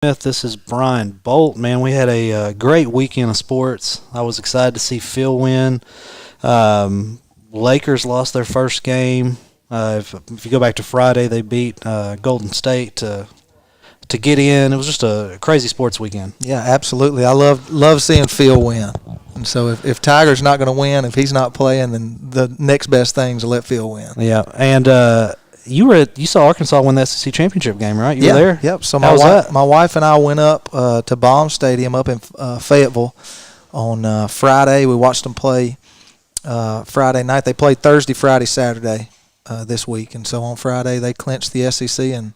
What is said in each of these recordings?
Smith. This is Brian Bolt. Man, we had a great weekend of sports. I was excited to see Phil win. Lakers lost their first game. If you go back to Friday, they beat Golden State to get in. It was just a crazy sports weekend. Yeah, absolutely. I love seeing Phil win. And so if Tiger's not going to win, if he's not playing, then the next best thing is to let Phil win. Yeah, and you saw Arkansas win the SEC championship game, right? You were there? Yep. So my wife and I went up to Baum Stadium up in Fayetteville on Friday. We watched them play Friday night. They played Thursday, Friday, Saturday this week, and so on Friday they clinched the SEC. And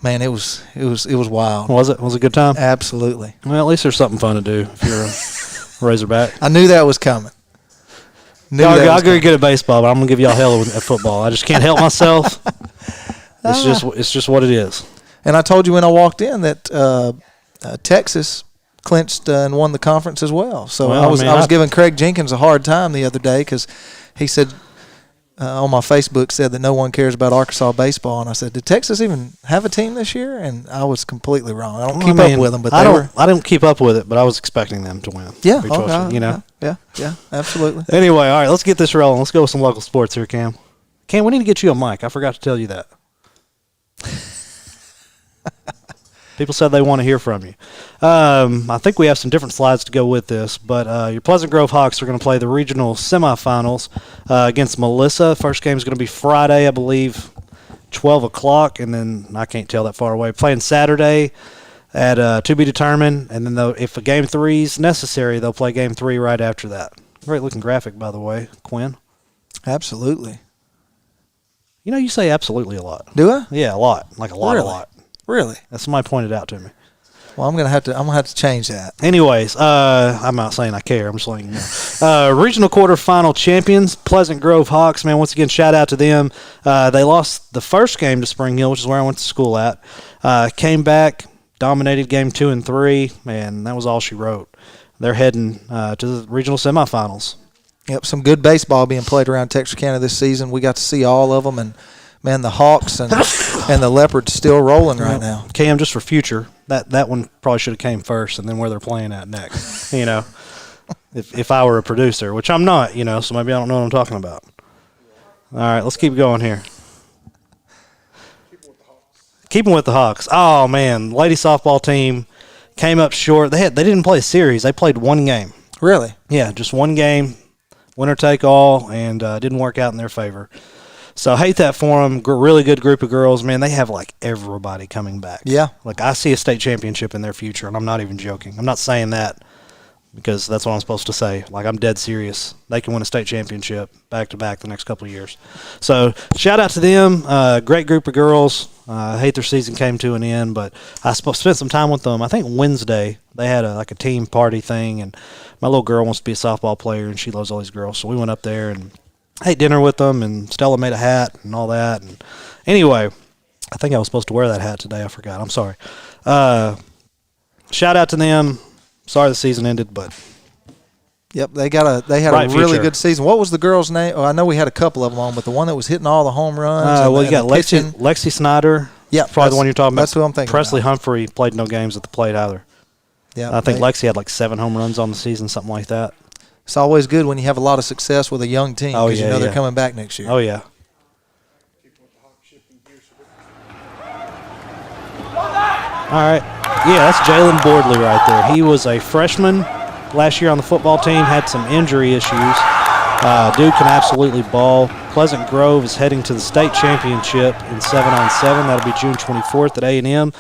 man, it was wild. Was it? Was it a good time? Absolutely. Well, at least there's something fun to do if you're a Razorback. I knew that was coming. I'll get good at baseball, but I'm gonna give y'all hell at football. I just can't help myself. It's just what it is. And I told you when I walked in that Texas clinched and won the conference as well. So I was giving Craig Jenkins a hard time the other day because he said on my Facebook said that no one cares about Arkansas baseball, and I said, did Texas even have a team this year? And I was completely wrong. I don't keep up with them, but I didn't keep up with it, but I was expecting them to win. Yeah, yeah, absolutely. Anyway, all right, let's get this rolling. Let's go with some local sports here, Cam. Cam, we need to get you a mic. I forgot to tell you that. People said they want to hear from you. I think we have some different slides to go with this, but your Pleasant Grove Hawks are going to play the regional semifinals against Melissa. First game is going to be Friday, I believe, 12 o'clock, and then I can't tell that far away. Playing Saturday at to be determined, and then if a game 3 is necessary, they'll play game 3 right after that. Great looking graphic, by the way, Quinn. Absolutely. You know, you say absolutely a lot. Do I? Yeah, a lot. Like a lot, really? A lot. Really? That's somebody pointed out to me. Well, I'm gonna have to change that. Anyways, I'm not saying I care. I'm just letting you know. Regional quarterfinal champions, Pleasant Grove Hawks. Man, once again, shout out to them. They lost the first game to Spring Hill, which is where I went to school at. Came back, dominated game 2 and 3, and that was all she wrote. They're heading to the regional semifinals. Yep, some good baseball being played around Texarkana this season. We got to see all of them, and man, the Hawks and the Leopards still rolling right now. Cam, just for future, that one probably should have came first, and then where they're playing at next. You know, if I were a producer, which I'm not, you know, so maybe I don't know what I'm talking about. All right, let's keep going here. Keeping with the Hawks. Oh man, lady softball team came up short. They didn't play a series. They played one game. Really? Yeah, just one game, winner take all, and didn't work out in their favor. So I hate that for them. Really good group of girls. Man, they have, like, everybody coming back. Yeah. Like, I see a state championship in their future, and I'm not even joking. I'm not saying that because that's what I'm supposed to say. Like, I'm dead serious. They can win a state championship back-to-back the next couple of years. So shout out to them. Great group of girls. I hate their season came to an end, but I spent some time with them. I think Wednesday they had a team party thing, and my little girl wants to be a softball player, and she loves all these girls. So we went up there and ate dinner with them, and Stella made a hat and all that. And anyway, I think I was supposed to wear that hat today. I forgot. I'm sorry. Shout out to them. Sorry the season ended, but yep, they had a really good season. What was the girl's name? Oh, I know we had a couple of them on, but the one that was hitting all the home runs. Well, you got Lexi Snyder. Yeah, probably the one you're talking about. That's who I'm thinking. Presley about. Humphrey played no games at the plate either. Yeah, I think Lexi had like 7 home runs on the season, something like that. It's always good when you have a lot of success with a young team because you know they're coming back next year. Oh, yeah. All right. Yeah, that's Jalen Bordley right there. He was a freshman last year on the football team, had some injury issues. Dude can absolutely ball. Pleasant Grove is heading to the state championship in 7-on-7. That'll be June 24th at A&M.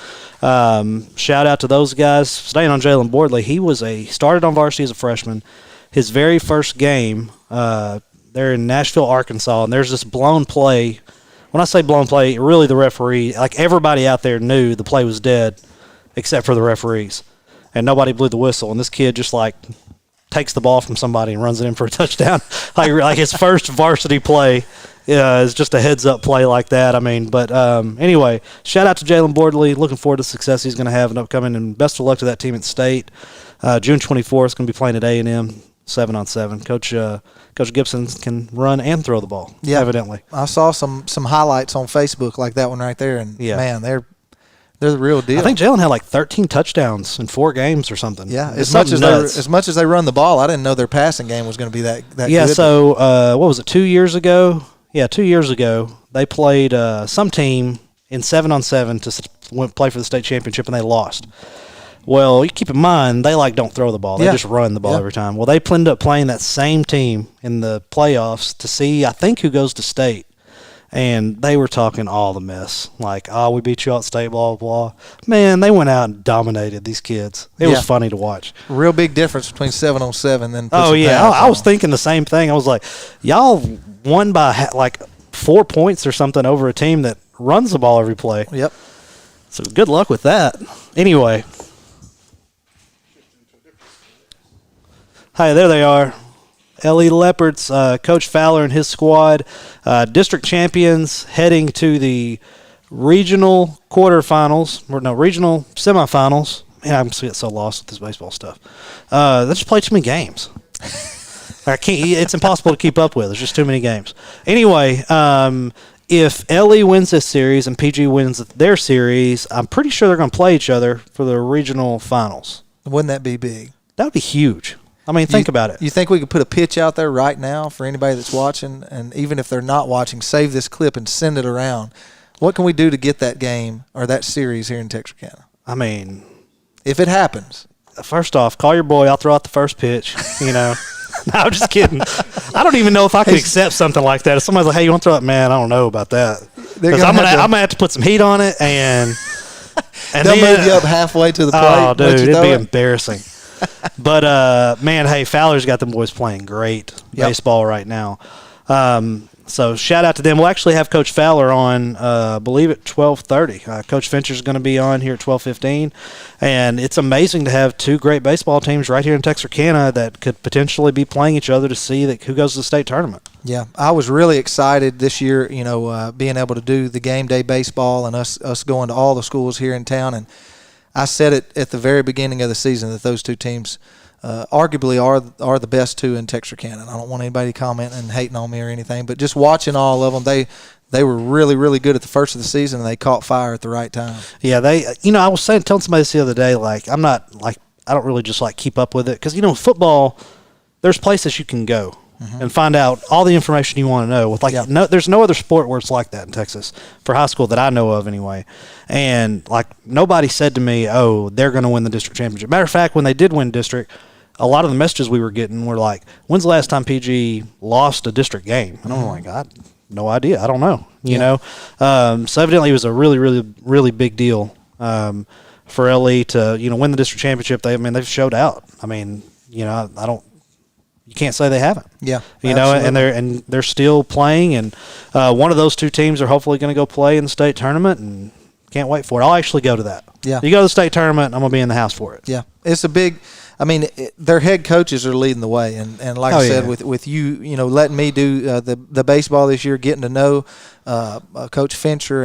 Shout out to those guys. Staying on Jalen Bordley, he started on varsity as a freshman. His very first game, they're in Nashville, Arkansas, and there's this blown play. When I say blown play, really the referee, like everybody out there knew the play was dead except for the referees, and nobody blew the whistle. And this kid just like takes the ball from somebody and runs it in for a touchdown. like his first varsity play is just a heads-up play like that. I mean, but anyway, shout out to Jalen Bordley. Looking forward to the success he's going to have in upcoming, and best of luck to that team at state. June 24th is going to be playing at A&M. 7-on-7. Coach Gibson can run and throw the ball. Yeah, evidently. I saw some highlights on Facebook like that one right there, and man, They're the real deal. I think Jalen had like 13 touchdowns in 4 games or something. Yeah, as much as they run the ball, I didn't know their passing game was going to be that good. Yeah, so what was it, 2 years ago? Yeah, 2 years ago, they played some team in 7-on-7 to play for the state championship, and they lost. Well, you keep in mind, they don't throw the ball. They just run the ball every time. Well, they ended up playing that same team in the playoffs to see, I think, who goes to state. And they were talking all the mess. We beat you out state, blah, blah, blah. Man, they went out and dominated these kids. It was funny to watch. Real big difference between 7-on-7 and I was thinking the same thing. I was like, y'all won by 4 points or something over a team that runs the ball every play. Yep. So good luck with that. Anyway. Hi, there they are. LE Leopards, Coach Fowler and his squad, district champions heading to the regional regional semifinals. Man, I'm getting so lost with this baseball stuff. They just play too many games. It's impossible to keep up with. There's just too many games. Anyway, if LE wins this series and PG wins their series, I'm pretty sure they're going to play each other for the regional finals. Wouldn't that be big? That would be huge. I mean, think about it. You think we could put a pitch out there right now for anybody that's watching, and even if they're not watching, save this clip and send it around? What can we do to get that game or that series here in Texarkana? I mean, if it happens. First off, call your boy. I'll throw out the first pitch, No, I'm just kidding. I don't even know if I could accept something like that. If somebody's like, hey, you want to throw it? Man, I don't know about that. Because I'm going to have to put some heat on it, and they'll move you up halfway to the plate. Oh, dude, it'd be embarrassing. But, man, hey, Fowler's got them boys playing great baseball right now. So shout out to them. We'll actually have Coach Fowler on, I believe, at 12:30. Coach Fincher's going to be on here at 12:15. And it's amazing to have 2 great baseball teams right here in Texarkana that could potentially be playing each other to see who goes to the state tournament. Yeah, I was really excited this year, being able to do the game day baseball and us going to all the schools here in town. And I said it at the very beginning of the season that those 2 teams arguably are the best 2 in Texarkana. And I don't want anybody commenting and hating on me or anything, but just watching all of them, they were really, really good at the first of the season, and they caught fire at the right time. Yeah, I was telling somebody this the other day, I'm not I don't really just keep up with it because football, there's places you can go. Mm-hmm. And find out all the information you want to know. There's no other sport where it's like that in Texas for high school that I know of anyway. And nobody said to me, "Oh, they're going to win the district championship." Matter of fact, when they did win district, a lot of the messages we were getting were like, "When's the last time PG lost a district game?" And I'm like, "I no idea. I don't know." You know, so evidently it was a really, really, really big deal for LE to win the district championship. They've showed out. I mean, I don't. You can't say they haven't. Yeah, and they're still playing, and one of those 2 teams are hopefully going to go play in the state tournament, and can't wait for it. I'll actually go to that. Yeah, you go to the state tournament, I'm going to be in the house for it. Yeah, it's a big. Their head coaches are leading the way, and like I said, with you, letting me do the baseball this year, getting to know Coach Fincher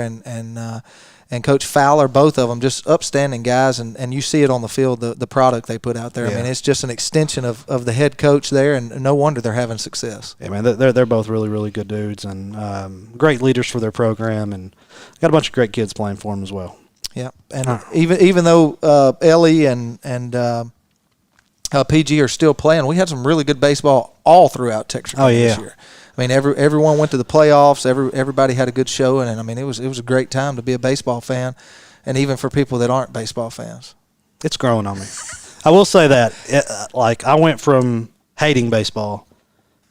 and Coach Fowler, both of them, just upstanding guys, and you see it on the field, the product they put out there. Yeah. I mean, it's just an extension of the head coach there, and no wonder they're having success. Yeah, man, they're both really, really good dudes and great leaders for their program, and got a bunch of great kids playing for them as well. Yeah, and even though LE and PG are still playing, we had some really good baseball all throughout Texarkana this year. I mean, everyone went to the playoffs. Everybody had a good showing, and I mean, it was a great time to be a baseball fan, and even for people that aren't baseball fans. It's growing on me. I will say that, I went from hating baseball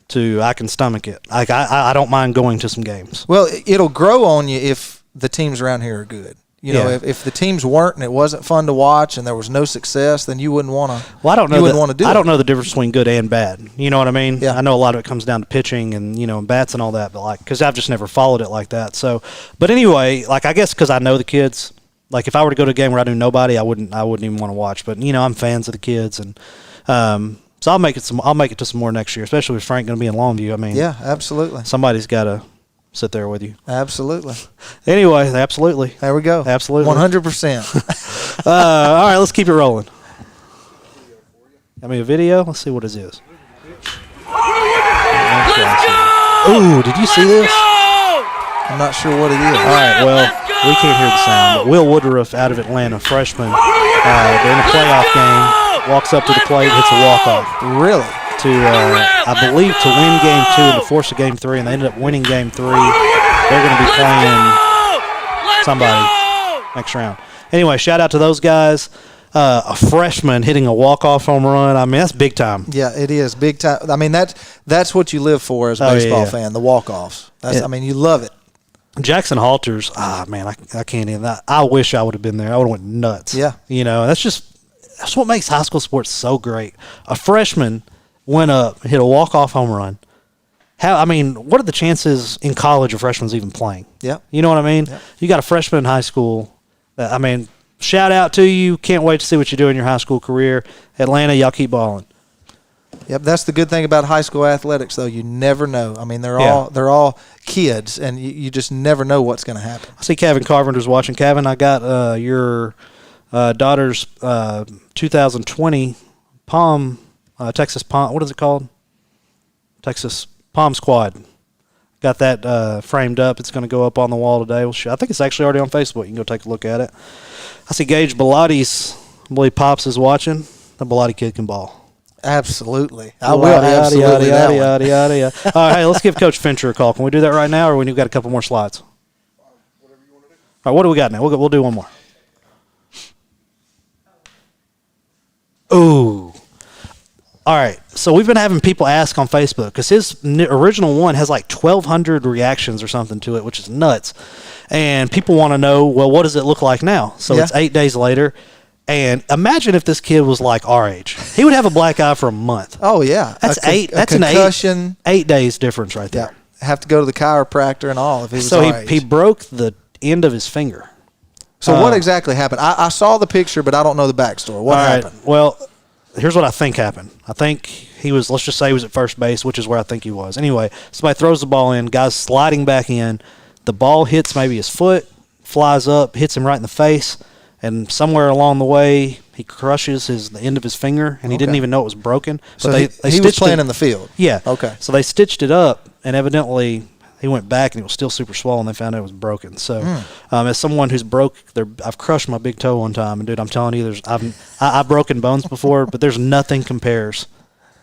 to I can stomach it. I don't mind going to some games. Well, it'll grow on you if the teams around here are good. If the teams weren't and it wasn't fun to watch and there was no success, then you wouldn't want to. Well, I don't know the difference between good and bad. You know what I mean? Yeah. I know a lot of it comes down to pitching and and bats and all that, but because I've just never followed it like that. So, but anyway, I guess because I know the kids. If I were to go to a game where I knew nobody, I wouldn't even want to watch. But I'm fans of the kids, and so I'll make it to some more next year, especially with Frank going to be in Longview. I mean, yeah, absolutely. Somebody's got to sit there with you. Absolutely. Anyway, absolutely. There we go. Absolutely. 100%. All right, let's keep it rolling. Got me a video? Let's see what it is. Let's go! Ooh, did you see this? I'm not sure what it is. All right, well, We can't hear the sound. But Will Woodruff out of Atlanta, freshman, they're in a playoff game, walks up to the plate, hits a walk-off. Really? To, I believe, to win Game 2 and to force a Game 3, and they ended up winning Game 3. They're going to be playing somebody next round. Anyway, shout out to those guys. A freshman hitting a walk-off home run. I mean, that's big time. Yeah, it is big time. I mean, that's what you live for as a baseball fan, the walk-offs. I mean, you love it. Jackson Halters, man, I can't even. I wish I would have been there. I would have went nuts. Yeah. That's what makes high school sports so great. A freshman went up, hit a walk-off home run. What are the chances in college of freshmen even playing? Yeah. You know what I mean? Yeah. You got a freshman in high school. Shout out to you. Can't wait to see what you do in your high school career. Atlanta, y'all keep balling. Yep, that's the good thing about high school athletics, though. You never know. I mean, they're all kids, and you just never know what's going to happen. I see Kevin Carpenter's watching. Kevin, I got your daughter's 2020 Texas Palm. What is it called? Texas Palm Squad. Got that framed up. It's going to go up on the wall today. I think it's actually already on Facebook. You can go take a look at it. I see Gage Bellatti's, I believe Pops is watching. The Bellotti kid can ball. Absolutely. I will absolutely that one. All right, hey, let's give Coach Fincher a call. Can we do that right now, or we've got a couple more slides? Whatever you want to do. All right, what do we got now? We'll do one more. Ooh. All right, so we've been having people ask on Facebook because his original one has like 1,200 reactions or something to it, which is nuts. And people want to know, well, what does it look like now? So it's 8 days later. And imagine if this kid was like our age. He would have a black eye for a month. Oh, yeah. That's That's an concussion. 8 days difference right there. Yeah. Have to go to the chiropractor and all if he was So our age. he broke the end of his finger. So what exactly happened? I saw the picture, but I don't know the backstory. What happened? Well, here's what I think happened. I think he was, let's just say he was at first base, which is where I think he was. Anyway, somebody throws the ball in, guy's sliding back in. The ball hits maybe his foot, flies up, hits him right in the face, and somewhere along the way he crushes the end of his finger, and he didn't even know it was broken. But So they he was playing in the field. Yeah. Okay. So they stitched it up, and evidently he went back, and it was still super swollen. They found out it was broken. So as someone who's I've crushed my big toe one time, and dude, I'm telling you, I've broken bones before, but there's nothing compares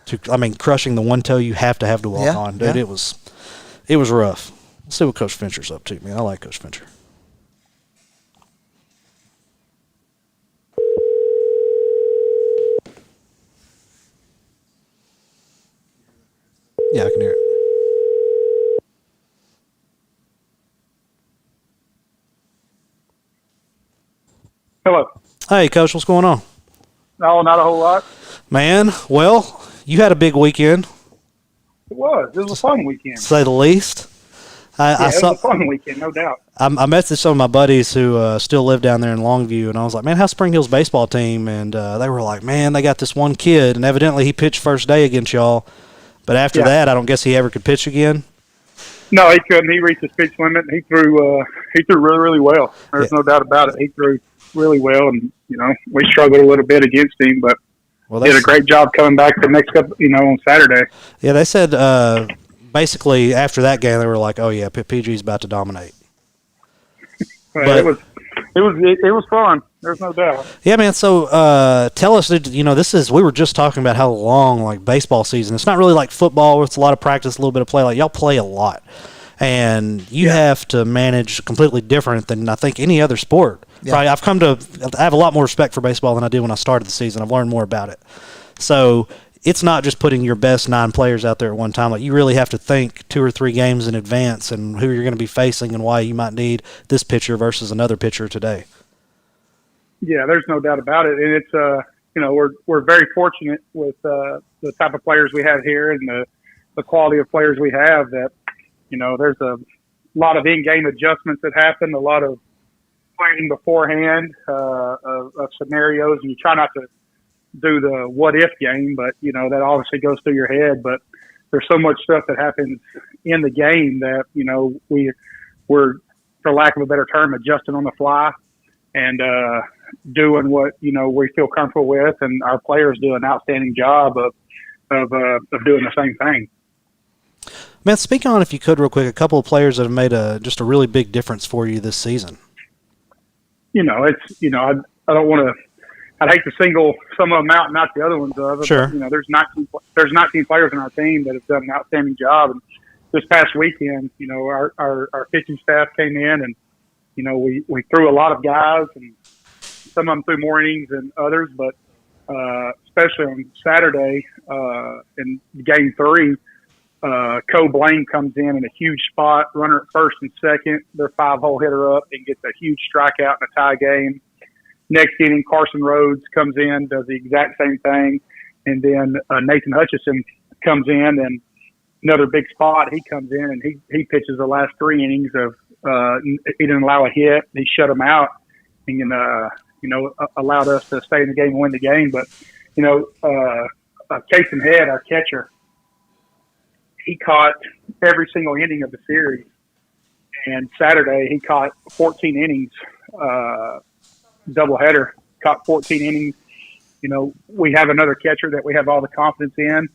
to, crushing the one toe you have to walk on, dude. Yeah. It was rough. Let's see what Coach Fincher's up to, man. I like Coach Fincher. Yeah, I can hear it. Hello. Hey, Coach, what's going on? No, not a whole lot. Man, well, you had a big weekend, It was a fun weekend. to say the least. It was a fun weekend, no doubt. I messaged some of my buddies who still live down there in Longview, and I was like, man, how's Spring Hill's baseball team? And they were like, man, they got this one kid, and evidently he pitched first day against y'all. But after that, I don't guess he ever could pitch again. No, he couldn't. He reached his pitch limit. And he threw really, really well. There's no doubt about it. He threw really well, and we struggled a little bit against him, but did a great job coming back the next couple, on Saturday. Yeah, they said basically after that game they were like, oh yeah, PG's about to dominate. But it was fun. There's no doubt. Yeah, man. So tell us, we were just talking about how long baseball season. It's not really like football where it's a lot of practice, a little bit of play. Like y'all play a lot, and you have to manage completely different than I think any other sport. Yeah. Probably, I have a lot more respect for baseball than I did when I started the season. I've learned more about it. So it's not just putting your best 9 players out there at one time. Like you really have to think 2 or 3 games in advance and who you're going to be facing and why you might need this pitcher versus another pitcher today. Yeah, there's no doubt about it, and it's we're very fortunate with the type of players we have here and the quality of players we have. That there's a lot of in-game adjustments that happen, a lot of planning beforehand of scenarios, and you try not to do the what-if game, but that obviously goes through your head. But there's so much stuff that happens in the game that we're, for lack of a better term, adjusting on the fly and doing what we feel comfortable with, and our players do an outstanding job of doing the same thing. Man, speak on, if you could, real quick, a couple of players that have made just a really big difference for you this season. I don't want to. I'd hate to single some of them out and not the other ones of it. Sure. But, there's 19 players on our team that have done an outstanding job. And this past weekend, our pitching staff came in and, we threw a lot of guys, and some of them threw more innings than others. But especially on Saturday in Game 3, Cole Blaine comes in a huge spot, runner at first and second. Their 5-hole hitter up and gets a huge strikeout in a tie game. Next inning, Carson Rhodes comes in, does the exact same thing. And then Nathan Hutchison comes in, and another big spot. He comes in, and he pitches the last 3 innings of he didn't allow a hit. He shut him out and, allowed us to stay in the game and win the game. But, Case and Head, our catcher, he caught every single inning of the series. And Saturday, he caught 14 innings, doubleheader, caught 14 innings. We have another catcher that we have all the confidence in,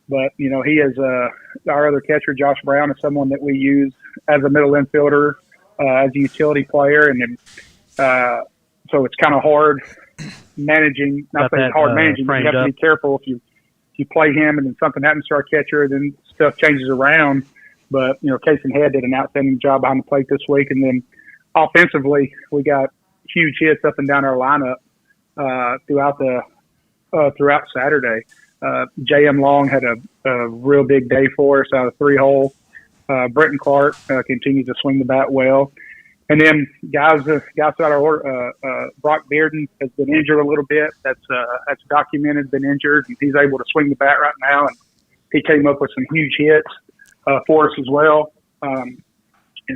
but, he is our other catcher, Josh Brown, is someone that we use as a middle infielder, as a utility player. And then, so it's kind of hard managing, not that it's hard managing, but you have to be careful if you play him and then something happens to our catcher, then stuff changes around. But, Case and Head did an outstanding job behind the plate this week. And then offensively, we got huge hits up and down our lineup throughout Saturday. J.M. Long had a real big day for us out of 3-hole. Brenton Clark continues to swing the bat well. And then guys out our order, Brock Bearden has been injured a little bit. That's documented, been injured, and he's able to swing the bat right now. And he came up with some huge hits for us as well. And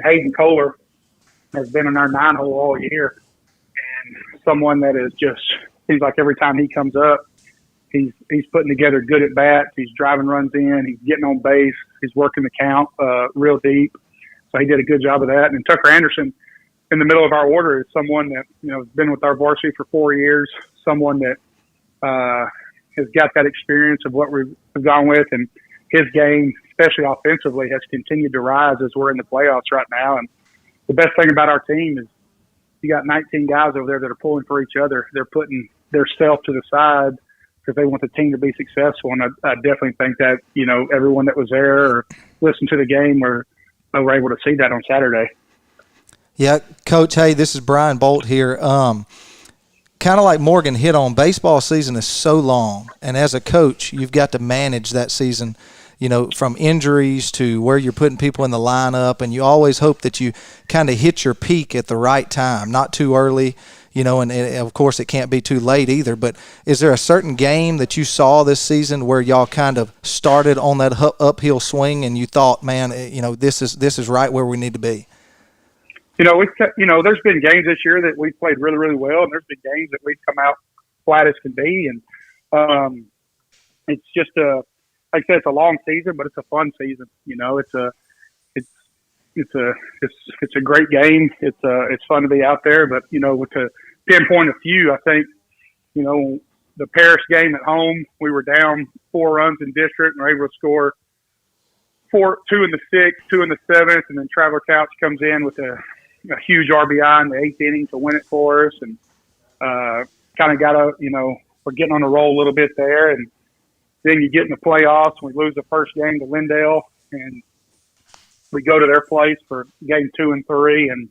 Hayden Kohler has been in our 9-hole all year. Someone that is just seems like every time he comes up, he's putting together good at bats. He's driving runs in. He's getting on base. He's working the count real deep. So he did a good job of that. And Tucker Anderson, in the middle of our order, is someone that has been with our varsity for 4 years. Someone that has got that experience of what we've gone with, and his game, especially offensively, has continued to rise as we're in the playoffs right now. And the best thing about our team is, you got 19 guys over there that are pulling for each other. They're putting their self to the side because they want the team to be successful. And I definitely think that, everyone that was there or listened to the game were able to see that on Saturday. Yeah, Coach, hey, this is Brian Bolt here. Kind of like Morgan hit on, baseball season is so long. And as a coach, you've got to manage that season, from injuries to where you're putting people in the lineup, and you always hope that you kind of hit your peak at the right time, not too early, and of course it can't be too late either. But is there a certain game that you saw this season where y'all kind of started on that uphill swing and you thought, man, this is right where we need to be? There's been games this year that we've played really, really well, and there's been games that we've come out flat as can be. And it's just like I said, it's a long season, but it's a fun season. It's a great game. It's fun to be out there. But to pinpoint a few, I think the Paris game at home, we were down 4 runs in district and were able to score 2 in the 6th, 2 in the 7th, and then Traveler Couch comes in with a huge RBI in the 8th inning to win it for us, and kind of got we're getting on a roll a little bit there. And then you get in the playoffs, and we lose the first game to Lindale, and we go to their place for game 2 and 3, and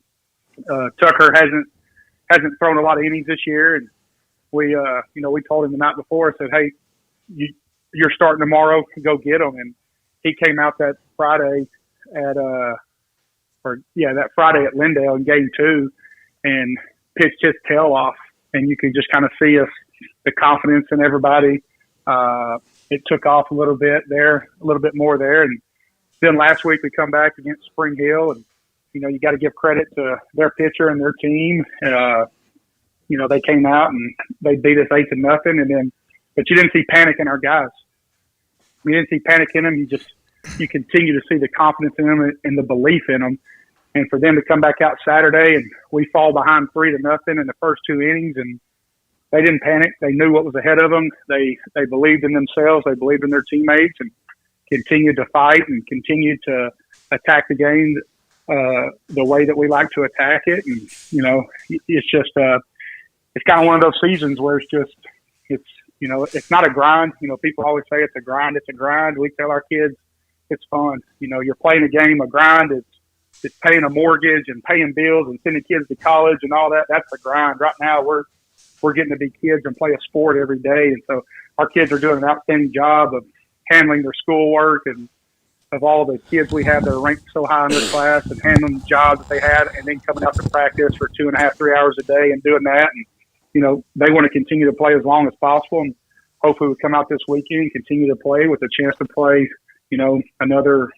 Tucker hasn't thrown a lot of innings this year, and we told him the night before, said, hey, you're starting tomorrow, go get him. And he came out that Friday at Lindale in game 2 and pitched his tail off, and you could just kind of see the confidence in everybody. It took off a little bit more there. And then last week we come back against Spring Hill, and, you got to give credit to their pitcher and their team. They came out and they beat us 8-0. But you didn't see panic in our guys. We didn't see panic in them. You continue to see the confidence in them and the belief in them. And for them to come back out Saturday and we fall behind 3-0 in the first 2 innings, and they didn't panic. They knew what was ahead of them. They believed in themselves. They believed in their teammates and continued to fight and continued to attack the game the way that we like to attack it. And, it's just, it's kind of one of those seasons where it's not a grind. People always say it's a grind. It's a grind. We tell our kids it's fun. You're playing a game, a grind. It's paying a mortgage and paying bills and sending kids to college and all that. That's the grind. Right now, we're getting to be kids and play a sport every day. And so our kids are doing an outstanding job of handling their schoolwork and of all the kids we have that are ranked so high in their class and handling the jobs that they had, and then coming out to practice for 2.5, 3 hours a day and doing that. And, they want to continue to play as long as possible. And hopefully we come out this weekend and continue to play with a chance to play, another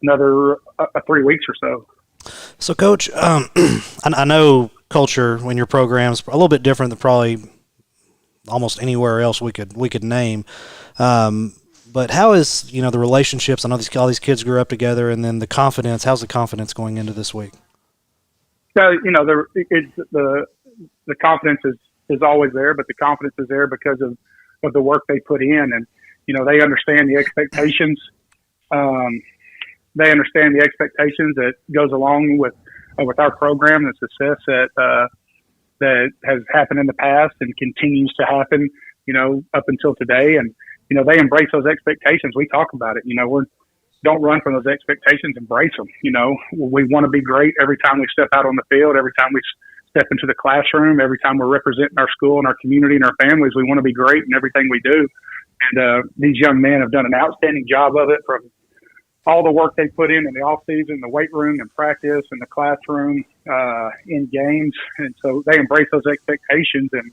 3 weeks or so. So, Coach, I know culture in your program's a little bit different than probably almost anywhere else we could name. But how is the relationships? I know all these kids grew up together, and then the confidence. How's the confidence going into this week? So the confidence is always there, but the confidence is there because of the work they put in, and they understand the expectations. They understand the expectations that goes along with our program, the success that has happened in the past and continues to happen, up until today. And, they embrace those expectations. We talk about it. Don't run from those expectations, embrace them. We want to be great every time we step out on the field, every time we step into the classroom, every time we're representing our school and our community and our families. We want to be great in everything we do. And these young men have done an outstanding job of it, from all the work they put in the off season, the weight room and practice and the classroom, in games. And so they embrace those expectations, and,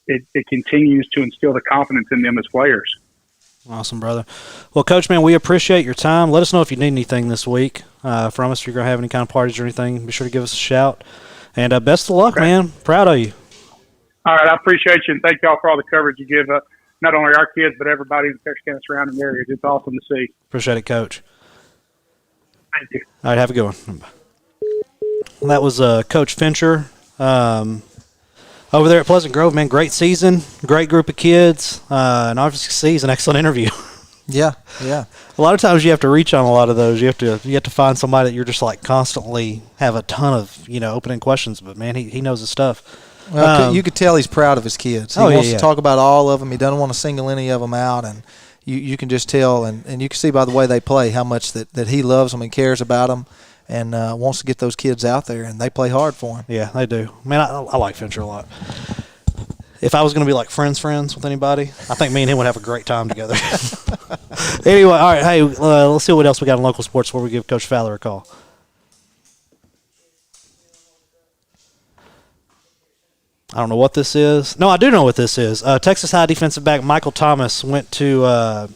it continues to instill the confidence in them as players. Awesome, brother. Well, Coach, man, we appreciate your time. Let us know if you need anything this week from us. If you're going to have any kind of parties or anything, be sure to give us a shout. And best of luck, man. Proud of you. All right. I appreciate you, and thank y'all for all the coverage you give not only our kids, but everybody in the Texarkana surrounding areas. It's awesome to see. Appreciate it, Coach. Thank you. All right, have a good one. Well, that was Coach Fincher over there at Pleasant Grove, man. Great season, great group of kids, and obviously he's an excellent interview. Yeah. A lot of times you have to reach on a lot of those. You have to find somebody that you're just like constantly have a ton of opening questions. But man, he knows his stuff. Well, you could tell he's proud of his kids. He wants to talk about all of them. He doesn't want to single any of them out, and you can just tell, and you can see by the way they play how much that he loves them and cares about them, and wants to get those kids out there, and they play hard for him. Yeah, they do. Man, I like Fincher a lot. If I was going to be like friends with anybody, I think me and him would have a great time together. Anyway, all right, hey, let's see what else we got in local sports before we give Coach Fowler a call. I don't know what this is. No, I do know what this is. Texas High defensive back Michael Thomas went to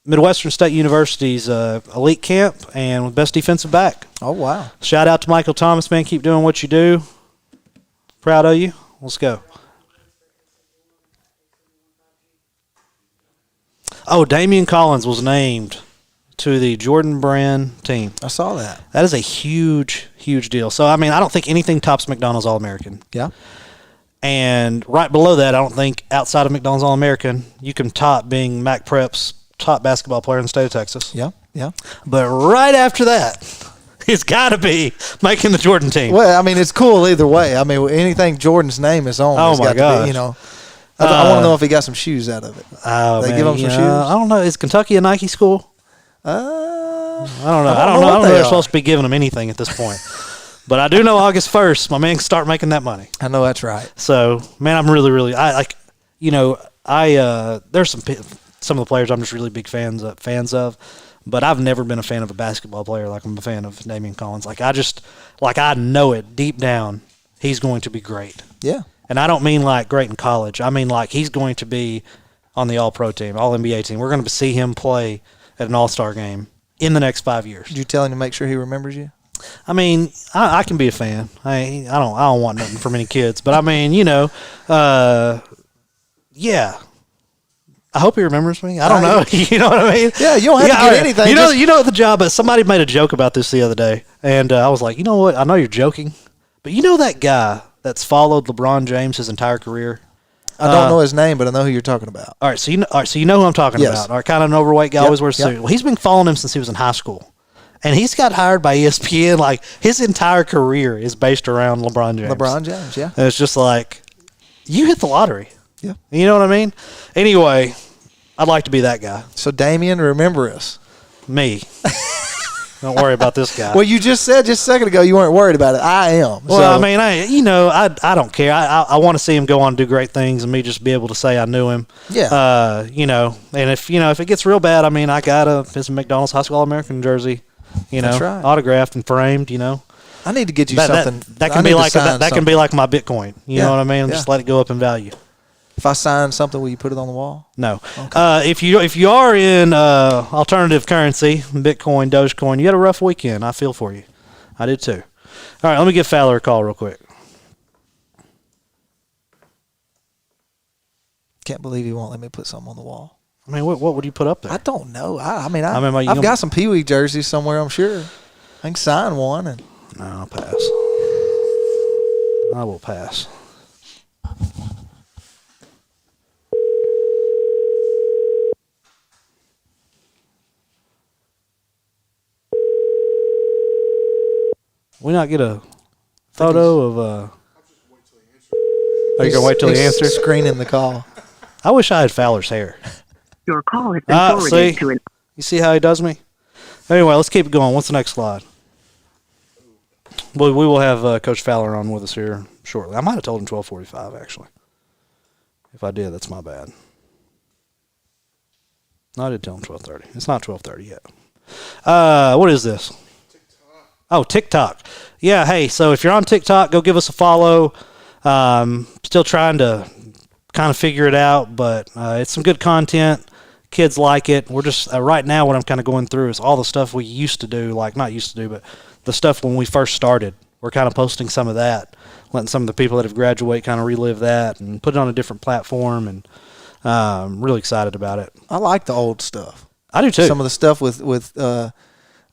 Midwestern State University's elite camp and was best defensive back. Oh, wow. Shout out to Michael Thomas, man. Keep doing what you do. Proud of you. Let's go. Oh, Damian Collins was named to the Jordan Brand team. I saw that. That is a huge, huge deal. So, I mean, I don't think anything tops McDonald's All-American. Yeah. And right below that, I don't think outside of McDonald's All-American, you can top being Mac Prep's top basketball player in the state of Texas. Yeah. But right after that, it's got to be making the Jordan team. Well, I mean, it's cool either way. I mean, anything Jordan's name is on. Oh, my gosh. I want to know if he got some shoes out of it. Oh, they man, give him some shoes? I don't know. Is Kentucky a Nike school? I don't know. I don't know if they're supposed to be giving them anything at this point. But I do know August 1st, my man can start making that money. I know that's right. So, man, I'm really, really there's some of the players I'm just really big fans of, but I've never been a fan of a basketball player like I'm a fan of Damian Collins. I know it deep down, he's going to be great. Yeah. And I don't mean like great in college. I mean like he's going to be on the All-Pro team, All-NBA team. We're going to see him play at an All-Star game in the next 5 years. Did you tell him to make sure he remembers you? I mean, I can be a fan. I don't want nothing from any kids, but I mean, yeah. I hope he remembers me. I don't know. You know what I mean? Yeah, you don't have to get anything. You know the job. Somebody made a joke about this the other day, and I was like, you know what? I know you're joking, but you know that guy that's followed LeBron James his entire career? I don't know his name, but I know who you're talking about. All right, so you know who I'm talking about. All right, kind of an overweight guy, always wears a suit. Well, he's been following him since he was in high school. And he's got hired by ESPN. Like, his entire career is based around LeBron James. LeBron James, yeah. And it's just like, you hit the lottery. Yeah. You know what I mean? Anyway, I'd like to be that guy. So, Damian, remember us. Me. Don't worry about this guy. Well, you just said just a second ago you weren't worried about it. I am. Well, so. I mean, I don't care. I want to see him go on and do great things, and me just be able to say I knew him. Yeah. And if it gets real bad, I mean, I got his McDonald's High School All-American jersey, That's right. autographed and framed. I need to get you something. That can be like that can be like my Bitcoin. You know what I mean? Just let it go up in value. If I sign something, will you put it on the wall? No. Okay. If you are in alternative currency, Bitcoin, Dogecoin, you had a rough weekend. I feel for you. I did too. All right, let me give Fowler a call real quick. Can't believe he won't let me put something on the wall. I mean, what would you put up there? I don't know. I've got some Pee Wee jerseys somewhere, I'm sure. I can sign one. No, I'll pass. I will pass. We not get a photo of Are you gonna wait till he answers? Screening the call. I wish I had Fowler's hair. Your call has been forwarded to an. You see how he does me? Anyway, let's keep it going. What's the next slide? Well, we will have Coach Fowler on with us here shortly. I might have told him 12:45 actually. If I did, that's my bad. No, I did tell him 12:30. It's not 12:30 yet. What is this? Oh, TikTok. Yeah, hey, so if you're on TikTok, go give us a follow. Still trying to kind of figure it out, but it's some good content. Kids like it. We're just, right now what I'm kind of going through is all the stuff we used to do, like not used to do, but the stuff when we first started. We're kind of posting some of that, letting some of the people that have graduated kind of relive that and put it on a different platform, and I'm really excited about it. I like the old stuff. I do too. Some of the stuff with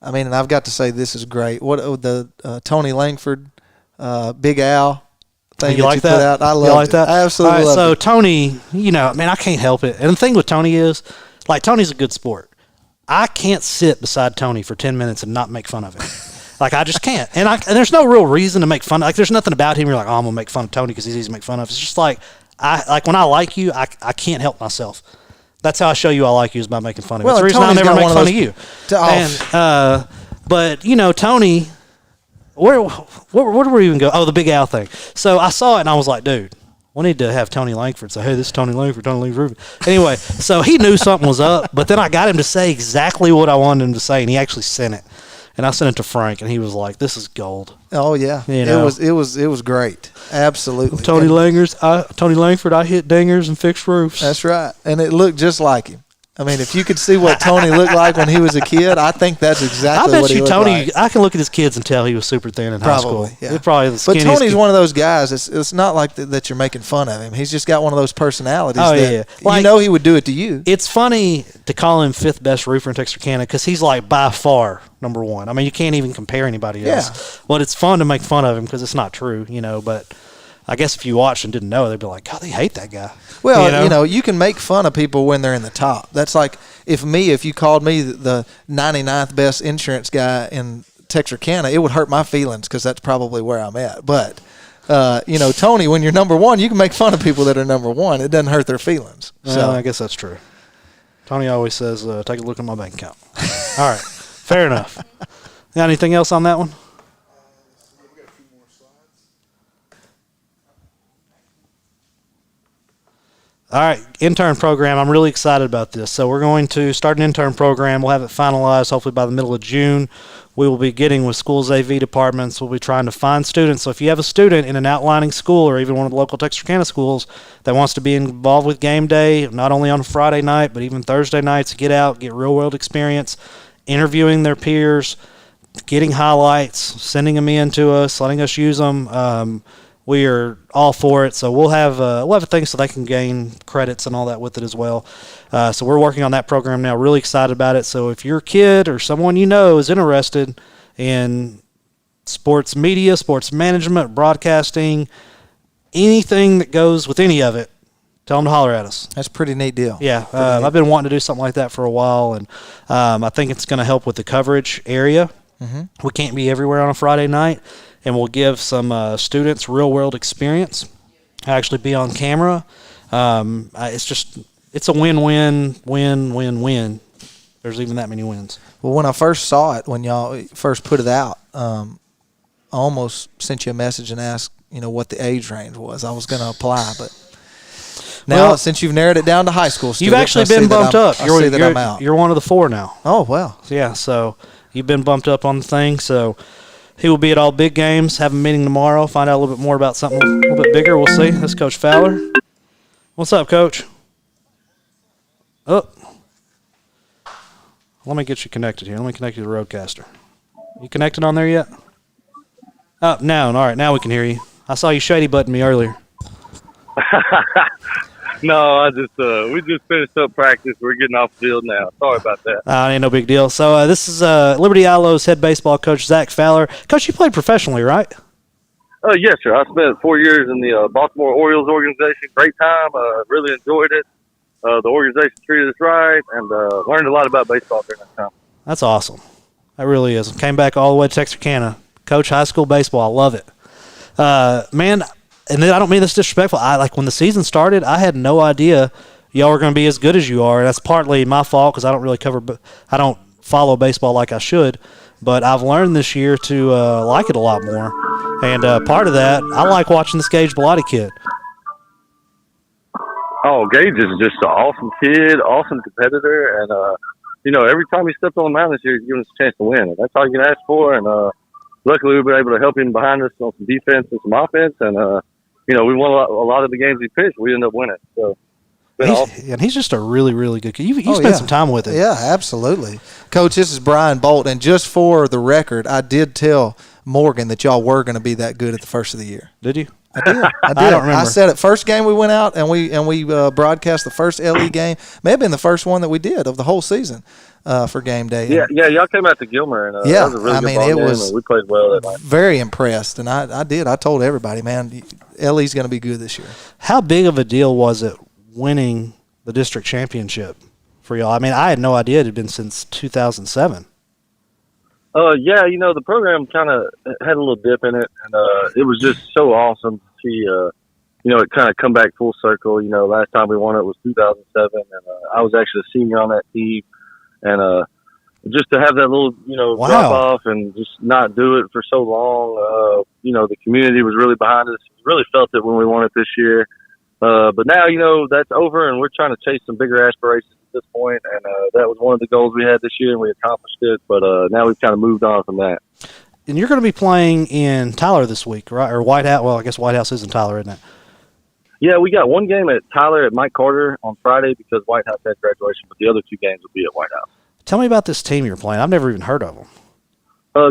and I've got to say this is great. What the Tony Langford, Big Al thing you that like you that? put out. I love like that? I absolutely All right, love so it. Tony, I can't help it. And the thing with Tony is, like, Tony's a good sport. I can't sit beside Tony for 10 minutes and not make fun of him. Like, I just can't. And there's no real reason to make fun of. Like, there's nothing about him. You're like, oh, I'm going to make fun of Tony because he's easy to make fun of. It's just like, when I like you, I can't help myself. That's how I show you I like you, is by making fun of you. That's the reason I never make fun of you. But, Tony, where do we even go? Oh, the Big Al thing. So I saw it, and I was like, dude, we need to have Tony Langford say, hey, this is Tony Langford. Anyway, so he knew something was up, but then I got him to say exactly what I wanted him to say, and he actually sent it. And I sent it to Frank, and he was like, this is gold. Oh, yeah. It was great. Absolutely. Tony Langford, I hit dingers and fixed roofs. That's right. And it looked just like him. I mean, if you could see what Tony looked like when he was a kid, I think that's exactly what he looked like. I can look at his kids and tell he was super thin in high school. Yeah. But Tony's one of those guys. It's not like that you're making fun of him. He's just got one of those personalities. Oh, yeah. Like, he would do it to you. It's funny to call him fifth best roofer in Texarkana because he's like by far number one. I mean, you can't even compare anybody else. But it's fun to make fun of him because it's not true, but I guess if you watched and didn't know, they'd be like, God, they hate that guy. Well, you can make fun of people when they're in the top. That's like if you called me the 99th best insurance guy in Texarkana, it would hurt my feelings because that's probably where I'm at. But, Tony, when you're number one, you can make fun of people that are number one. It doesn't hurt their feelings. So I guess that's true. Tony always says, take a look at my bank account. All right. Fair enough. Got anything else on that one? All right, intern program. I'm really excited about this. So we're going to start an intern program. We'll have it finalized hopefully by the middle of June. We will be getting with schools' AV departments. We'll be trying to find students. So if you have a student in an outlining school or even one of the local Texarkana schools that wants to be involved with game day, not only on Friday night but even Thursday nights, get out, get real-world experience, interviewing their peers, getting highlights, sending them in to us, letting us use them. We are all for it, so we'll have a thing so they can gain credits and all that with it as well. So we're working on that program now. Really excited about it. So if your kid or someone you know is interested in sports media, sports management, broadcasting, anything that goes with any of it, Tell them to holler at us. That's a pretty neat deal. Yeah, I've been wanting to do something like that for a while, and I think it's going to help with the coverage area. Mm-hmm. We can't be everywhere on a Friday night, and we'll give some students real-world experience, actually be on camera. It's a win-win, win-win-win. There's even that many wins. Well, when I first saw it, when y'all first put it out, I almost sent you a message and asked, what the age range was. I was going to apply, but now since you've narrowed it down to high school students, you've actually been bumped up. I'm out. You're one of the 4 now. Oh, well. Yeah, so you've been bumped up on the thing. So he will be at all big games, have a meeting tomorrow, find out a little bit more about something a little bit bigger. We'll see. That's Coach Fowler. What's up, Coach? Oh. Let me get you connected here. Let me connect you to the Roadcaster. You connected on there yet? Oh, no. All right, now we can hear you. I saw you shady button me earlier. No, we just finished up practice. We're getting off the field now. Sorry about that. Ain't no big deal. So this is Liberty Aloe's head baseball coach, Zach Fowler. Coach, you played professionally, right? Yes, sir. I spent 4 years in the Baltimore Orioles organization. Great time. Really enjoyed it. The organization treated us right, and learned a lot about baseball during that time. That's awesome. That really is. Came back all the way to Texarkana. Coach high school baseball. I love it. Man, and then I don't mean this disrespectful. When the season started, I had no idea y'all were going to be as good as you are. That's partly my fault because I don't follow baseball like I should. But I've learned this year to like it a lot more. And part of that, I like watching this Gage Bellotti kid. Oh, Gage is just an awesome kid, awesome competitor, and every time he steps on the mound this year, he's giving us a chance to win. And that's all you can ask for. And luckily, we've been able to help him behind us on some defense and some offense. And we won a lot of the games he pitched. We ended up winning. So. And he's just a really, really good kid. You spent some time with him. Yeah, absolutely. Coach, this is Brian Bolt, and just for the record, I did tell Morgan that y'all were going to be that good at the first of the year. Did you? I did. I don't remember. I said it first game we went out and we broadcast the first LE game. May have been the first one that we did of the whole season for Game Day. Yeah, y'all came out to Gilmer, and that was a really good ball game, and we played well that night. Very impressed, and I did. I told everybody, man, LE's going to be good this year. How big of a deal was it winning the district championship for y'all? I mean, I had no idea it had been since 2007. Yeah, the program kind of had a little dip in it, and it was just so awesome to see, it kind of come back full circle. Last time we won it was 2007, and I was actually a senior on that team, and just to have that little, drop off and just not do it for so long, the community was really behind us. Really felt it when we won it this year. But now, that's over, and we're trying to chase some bigger aspirations at this point, and that was one of the goals we had this year, and we accomplished it. But now we've kind of moved on from that. And you're going to be playing in Tyler this week, right? Or White House? Well, I guess White House is in Tyler, isn't it? Yeah, we got one game at Tyler at Mike Carter on Friday because White House had graduation, but the other 2 games will be at White House. Tell me about this team you're playing. I've never even heard of them.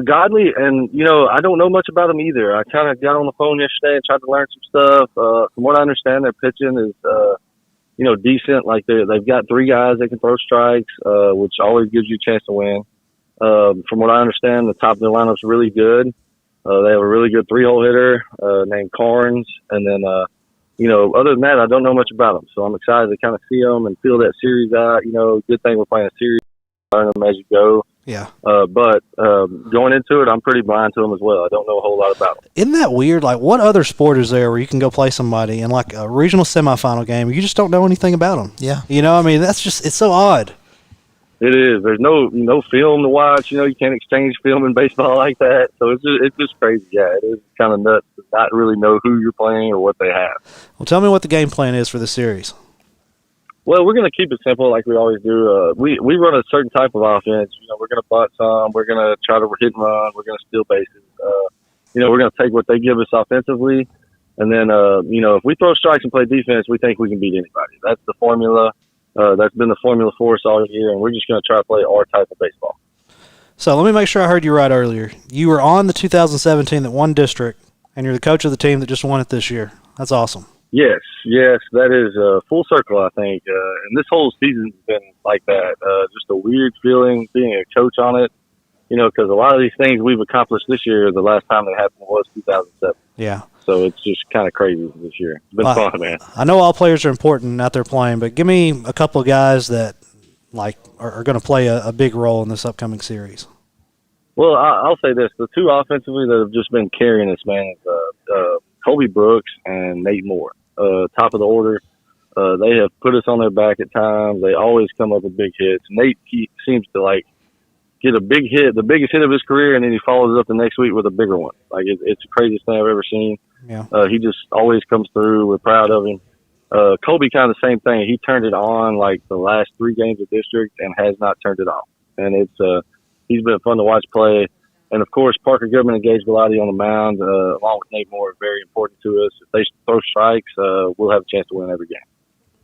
Godly, and, I don't know much about them either. I kind of got on the phone yesterday and tried to learn some stuff. From what I understand, their pitching is, decent. Like, they've got 3 guys that can throw strikes, which always gives you a chance to win. From what I understand, the top of their lineup's really good. They have a really good 3-hole hitter named Carnes. And then, other than that, I don't know much about them. So I'm excited to kind of see them and feel that series out. Good thing we're playing a series. Learn them as you go. Yeah. But going into it, I'm pretty blind to them as well. I don't know a whole lot about them. Isn't that weird? Like, what other sport is there where you can go play somebody in, like, a regional semifinal game, you just don't know anything about them? Yeah. That's just – it's so odd. It is. There's no film to watch. You can't exchange film in baseball like that. So it's just crazy. Yeah, it is kind of nuts to not really know who you're playing or what they have. Well, tell me what the game plan is for this series. Well, we're going to keep it simple like we always do. We run a certain type of offense. We're going to bunt some. We're going to try to hit and run. We're going to steal bases. We're going to take what they give us offensively. And then, if we throw strikes and play defense, we think we can beat anybody. That's the formula. That's been the formula for us all year, and we're just going to try to play our type of baseball. So let me make sure I heard you right earlier. You were on the 2017 that won district, and you're the coach of the team that just won it this year. That's awesome. Yes, that is full circle, I think. And this whole season's been like that. Just a weird feeling being a coach on it. because a lot of these things we've accomplished this year, the last time they happened was 2007. Yeah. So it's just kind of crazy this year. It's been fun, man. I know all players are important out there playing, but give me a couple of guys that are going to play a big role in this upcoming series. Well, I'll say this: the two offensively that have just been carrying us, man, is Colby Brooks and Nate Moore. Top of the order. They have put us on their back at times. They always come up with big hits. Nate seems to get a big hit, the biggest hit of his career, and then he follows it up the next week with a bigger one. It's the craziest thing I've ever seen. Yeah. He just always comes through. We're proud of him. Colby kind of the same thing. He turned it on the last 3 games of district and has not turned it off. And he's been fun to watch play. And of course, Parker Goodman and Gage Bellotti on the mound, along with Nate Moore, are very important to us. If they throw strikes, we'll have a chance to win every game.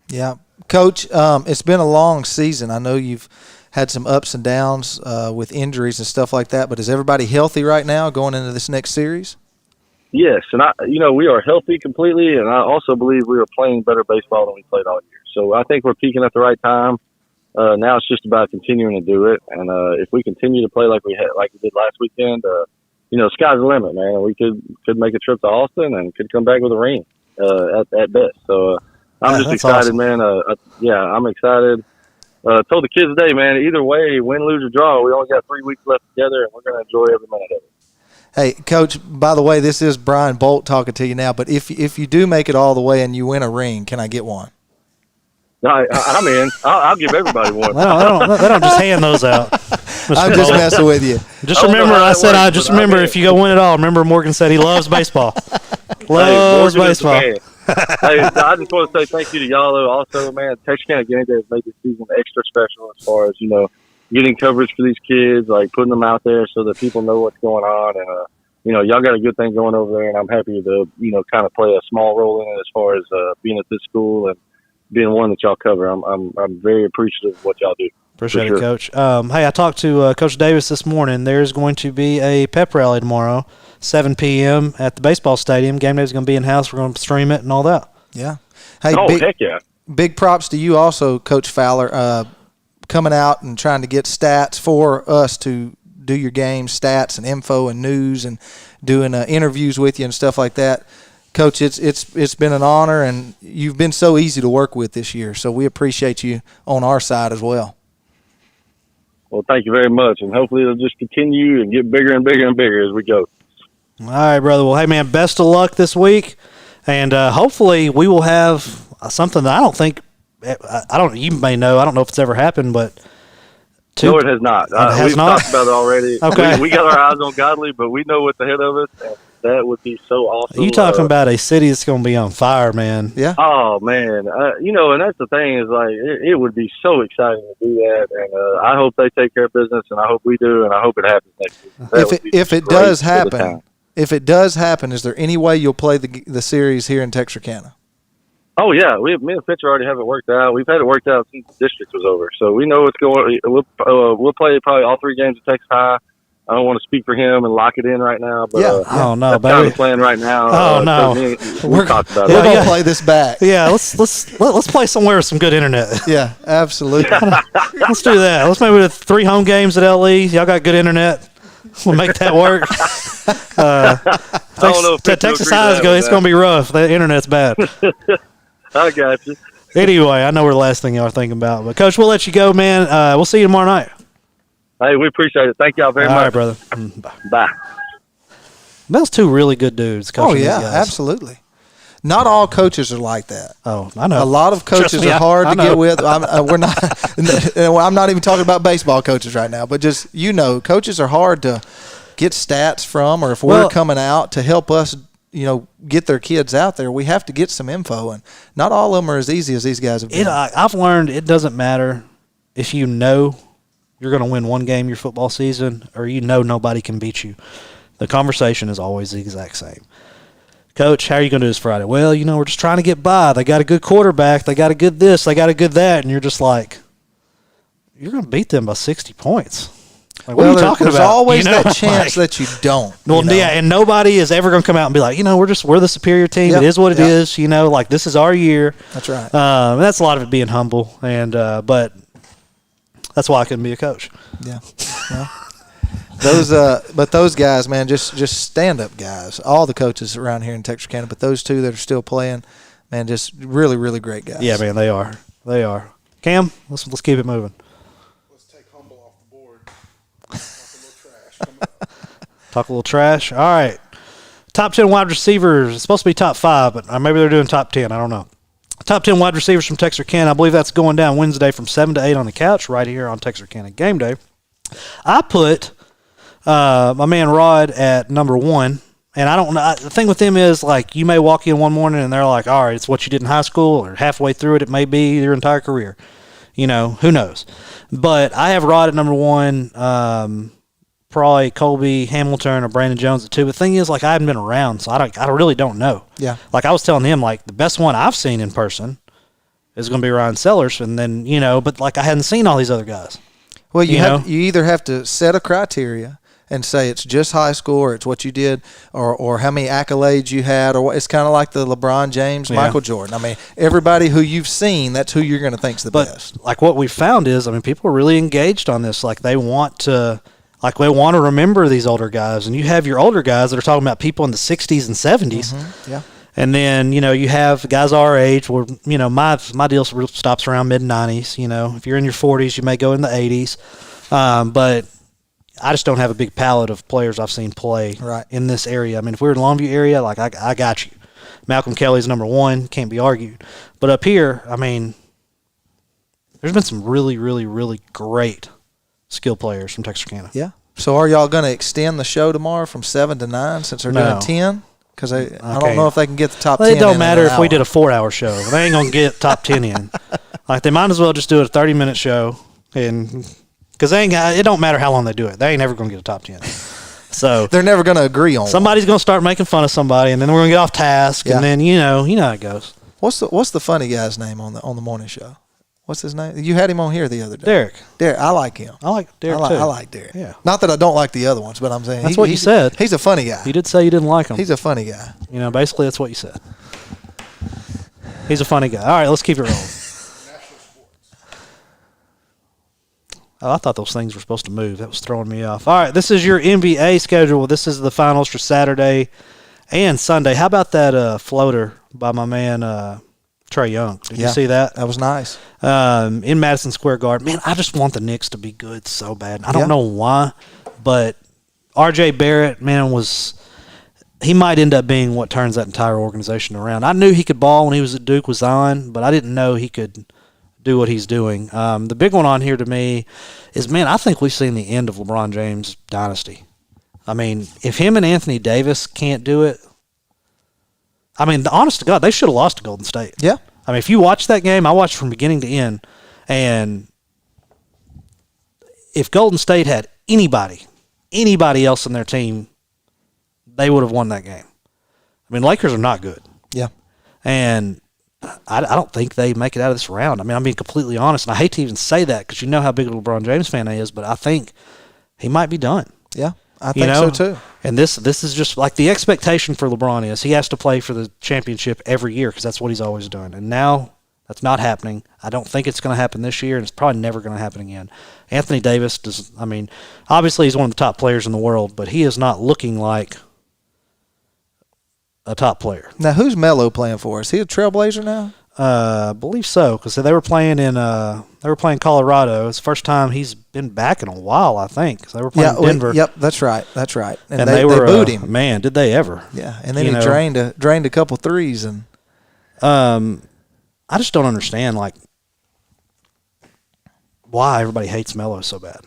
Yeah. Coach, it's been a long season. I know you've had some ups and downs with injuries and stuff like that, but is everybody healthy right now going into this next series? Yes, and we are healthy completely, and I also believe we are playing better baseball than we played all year. So I think we're peaking at the right time. Now it's just about continuing to do it, and if we continue to play like we did last weekend, sky's the limit, man. We could make a trip to Austin and could come back with a ring at best. So I'm just excited, awesome. Man. I'm excited. Told the kids today, man, either way, win, lose, or draw, we only got 3 weeks left together, and we're going to enjoy every minute of it. Hey, Coach, by the way, this is Brian Bolt talking to you now, but if you do make it all the way and you win a ring, can I get one? I'm in. I'll give everybody one. They don't just hand those out. I'm just messing with you. Just remember, if you go win it all, remember Morgan said he loves baseball. Loves baseball. Hey, I just want to say thank you to y'all, though. Also, man, Texarkana Gameday has made this season extra special as far as, getting coverage for these kids, putting them out there so that people know what's going on. And, y'all got a good thing going over there, and I'm happy to, kind of play a small role in it as far as being at this school and being one that y'all cover. I'm very appreciative of what y'all do. Appreciate it, Coach. Hey, I talked to Coach Davis this morning. There's going to be a pep rally tomorrow, 7 p.m. at the baseball stadium. Game day is going to be in-house. We're going to stream it and all that. Yeah. Hey, heck yeah. Big props to you also, Coach Fowler, coming out and trying to get stats for us to do your game, stats and info and news and doing interviews with you and stuff like that. Coach, it's been an honor, and you've been so easy to work with this year, so we appreciate you on our side as well. Well, thank you very much, and hopefully it'll just continue and get bigger and bigger and bigger as we go. All right, brother. Well, hey, man, best of luck this week, and hopefully we will have something that I don't think you may know. I don't know if it's ever happened, but no, it has not. We've talked about it already. Okay. We got our eyes on Godly, but we know what's ahead of us, and that would be so awesome. You talking about a city that's going to be on fire, man. Yeah. Oh, man. And that's the thing is, it would be so exciting to do that, and I hope they take care of business, and I hope we do, and I hope it happens next week. If it does happen, is there any way you'll play the series here in Texarkana? Oh, yeah. Me and Fitch already have it worked out. We've had it worked out since the district was over. So we know what's going on. We'll play probably all 3 games at Texas High. I don't want to speak for him and lock it in right now, but that's kind of the plan right now. Oh, no. We're talking about We're going to play this back. Yeah, let's play somewhere with some good internet. Yeah, absolutely. Let's do that. Let's maybe do 3 home games at LE. Y'all got good internet. We'll make that work. Texas High is it's going to be rough. The internet's bad. I got you. Anyway, I know we're the last thing y'all are thinking about. But, Coach, we'll let you go, man. We'll see you tomorrow night. Hey, we appreciate it. Thank y'all very much. All right, brother. Bye. Those 2 really good dudes. Oh, yeah, absolutely. Not all coaches are like that. Oh, I know. A lot of coaches are hard to get with. I'm not even talking about baseball coaches right now, but just, coaches are hard to get stats from, or if we're coming out to help us, get their kids out there, we have to get some info, and not all of them are as easy as these guys have been. I've learned it doesn't matter if you're going to win one game your football season or nobody can beat you. The conversation is always the exact same. Coach, how are you going to do this Friday? Well, we're just trying to get by. They got a good quarterback. They got a good this. They got a good that. And you're just like, you're going to beat them by 60 points. What are you talking about? There's always that chance that you don't. Well, yeah, and nobody is ever going to come out and be like, we're the superior team. Yep. It is what it is. This is our year. That's right. That's a lot of it being humble, and but that's why I couldn't be a coach. Yeah. Well, But those guys, man, just stand-up guys. All the coaches around here in Texarkana, but those two that are still playing, man, just really, really great guys. Yeah, man, they are. They are. Cam, let's keep it moving. Let's take Humble off the board. Talk a little trash. Come on. Talk a little trash. All right. Top 10 wide receivers. It's supposed to be top 5, but maybe they're doing top 10. I don't know. Top 10 wide receivers from Texarkana. I believe that's going down Wednesday from 7 to 8 on the couch right here on Texarkana Game Day. I put my man Rod at number 1. And I don't know. The thing with them is, like, you may walk in one morning and they're like, all right, it's what you did in high school, or halfway through it, it may be your entire career. You know, who knows? But I have Rod at number 1, probably Colby, Hamilton, or Brandon Jones at 2. The thing is, like, I haven't been around, so I really don't know. Yeah. Like, I was telling him, like, the best one I've seen in person is going to be Ryan Sellers, and then, you know, but, like, I hadn't seen all these other guys. Well, you either have to set a criteria and say it's just high school, or it's what you did, or how many accolades you had, or what. It's kind of like the LeBron James, Michael Jordan. I mean, everybody who you've seen, that's who you're going to think's the best. Like, what we found is, I mean, people are really engaged on this. Like, they want to remember these older guys, and you have your older guys that are talking about people in the 60s and 70s. Mm-hmm. Yeah. And then, you know, you have guys our age where, you know, my deal stops around mid-90s. You know, if you're in your 40s, you may go in the 80s. But I just don't have a big palette of players I've seen play in this area. I mean, if we were in the Longview area, like, I got you. Malcolm Kelly's number 1, can't be argued. But up here, I mean, there's been some really, really, really great skill players from Texarkana. Yeah. So are y'all going to extend the show tomorrow from 7 to 9 since they're doing 10? Because I don't know if they can get the top 10 It don't matter if hour. we did a 4-hour show. They ain't going to get top 10 in. Like, they might as well just do a 30-minute show, and because it don't matter how long they do it. They ain't ever going to get a top 10. So they're never going to agree on somebody's going to start making fun of somebody, and then we're going to get off task, and then, you know how it goes. What's the funny guy's name on the morning show? What's his name? You had him on here the other day. Derek. I like him. I like Derek, too. I like Derek. Yeah. Not that I don't like the other ones, but I'm saying. That's what you said. He's a funny guy. You did say you didn't like him. He's a funny guy. You know, basically that's what you said. He's a funny guy. All right, let's keep it rolling. Oh, I thought those things were supposed to move. That was throwing me off. All right, this is your NBA schedule. This is the finals for Saturday and Sunday. How about that floater by my man Trae Young? Did you see that? That was nice. In Madison Square Garden. Man, I just want the Knicks to be good so bad. I don't know why, but R.J. Barrett, man, he might end up being what turns that entire organization around. I knew he could ball when he was at Duke with Zion, but I didn't know he could do what he's doing. The big one on here to me is, man, I think we've seen the end of LeBron James' dynasty. I mean, if him and Anthony Davis can't do it, I mean, honest to God, they should have lost to Golden State. Yeah. I mean, if you watch that game, I watched from beginning to end, and if Golden State had anybody else in their team, they would have won that game. I mean, Lakers are not good. Yeah. And I don't think they make it out of this round. I mean, I'm being completely honest, and I hate to even say that because you know how big a LeBron James fan he is, but I think he might be done. Yeah, I think so too. And this is just like the expectation for LeBron is he has to play for the championship every year because that's what he's always doing. And now that's not happening. I don't think it's going to happen this year, and it's probably never going to happen again. Anthony Davis obviously he's one of the top players in the world, but he is not looking like a top player. Now, who's Melo playing for? Is he a Trailblazer now? I believe so, because they were playing Colorado. It's the first time he's been back in a while, I think. They were playing Denver. Yep, that's right. And they booed him. Man, did they ever? Yeah, and then he drained a couple threes, and I just don't understand like why everybody hates Melo so bad.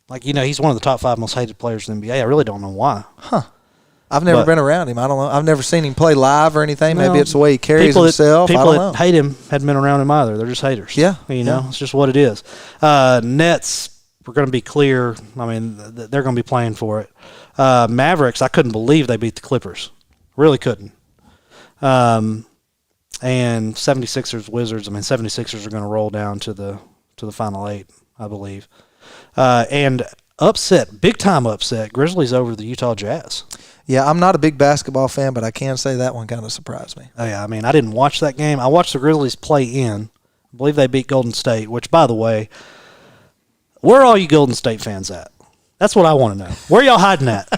Like, he's one of the top 5 most hated players in the NBA. I really don't know why. Huh. I've never been around him. I don't know. I've never seen him play live or anything. Maybe it's the way he carries himself. People that hate him hadn't been around him either. They're just haters. Yeah. It's just what it is. Nets, we're going to be clear. I mean, they're going to be playing for it. Mavericks, I couldn't believe they beat the Clippers. Really couldn't. And 76ers, Wizards, 76ers are going to roll down to the Final 8, I believe. And big time upset, Grizzlies over the Utah Jazz. Yeah, I'm not a big basketball fan, but I can say that one kind of surprised me. Oh, yeah, I didn't watch that game. I watched the Grizzlies play in. I believe they beat Golden State, which, by the way, where are all you Golden State fans at? That's what I want to know. Where y'all hiding at?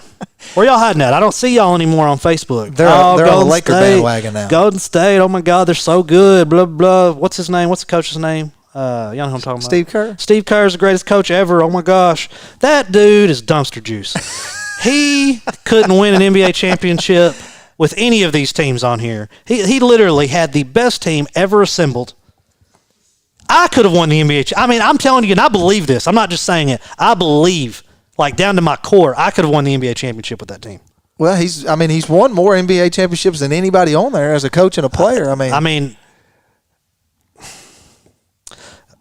Where y'all hiding at? I don't see y'all anymore on Facebook. They're on the Laker bandwagon now. Golden State, oh my God, they're so good. Blah, blah. What's his name? What's the coach's name? You know who I'm talking about? Steve Kerr. Steve Kerr is the greatest coach ever. Oh my gosh. That dude is dumpster juice. He couldn't win an NBA championship with any of these teams on here. He literally had the best team ever assembled. I could have won the NBA. I mean, I'm telling you, and I believe this. I'm not just saying it. I believe, like down to my core, I could have won the NBA championship with that team. Well, he's won more NBA championships than anybody on there as a coach and a player.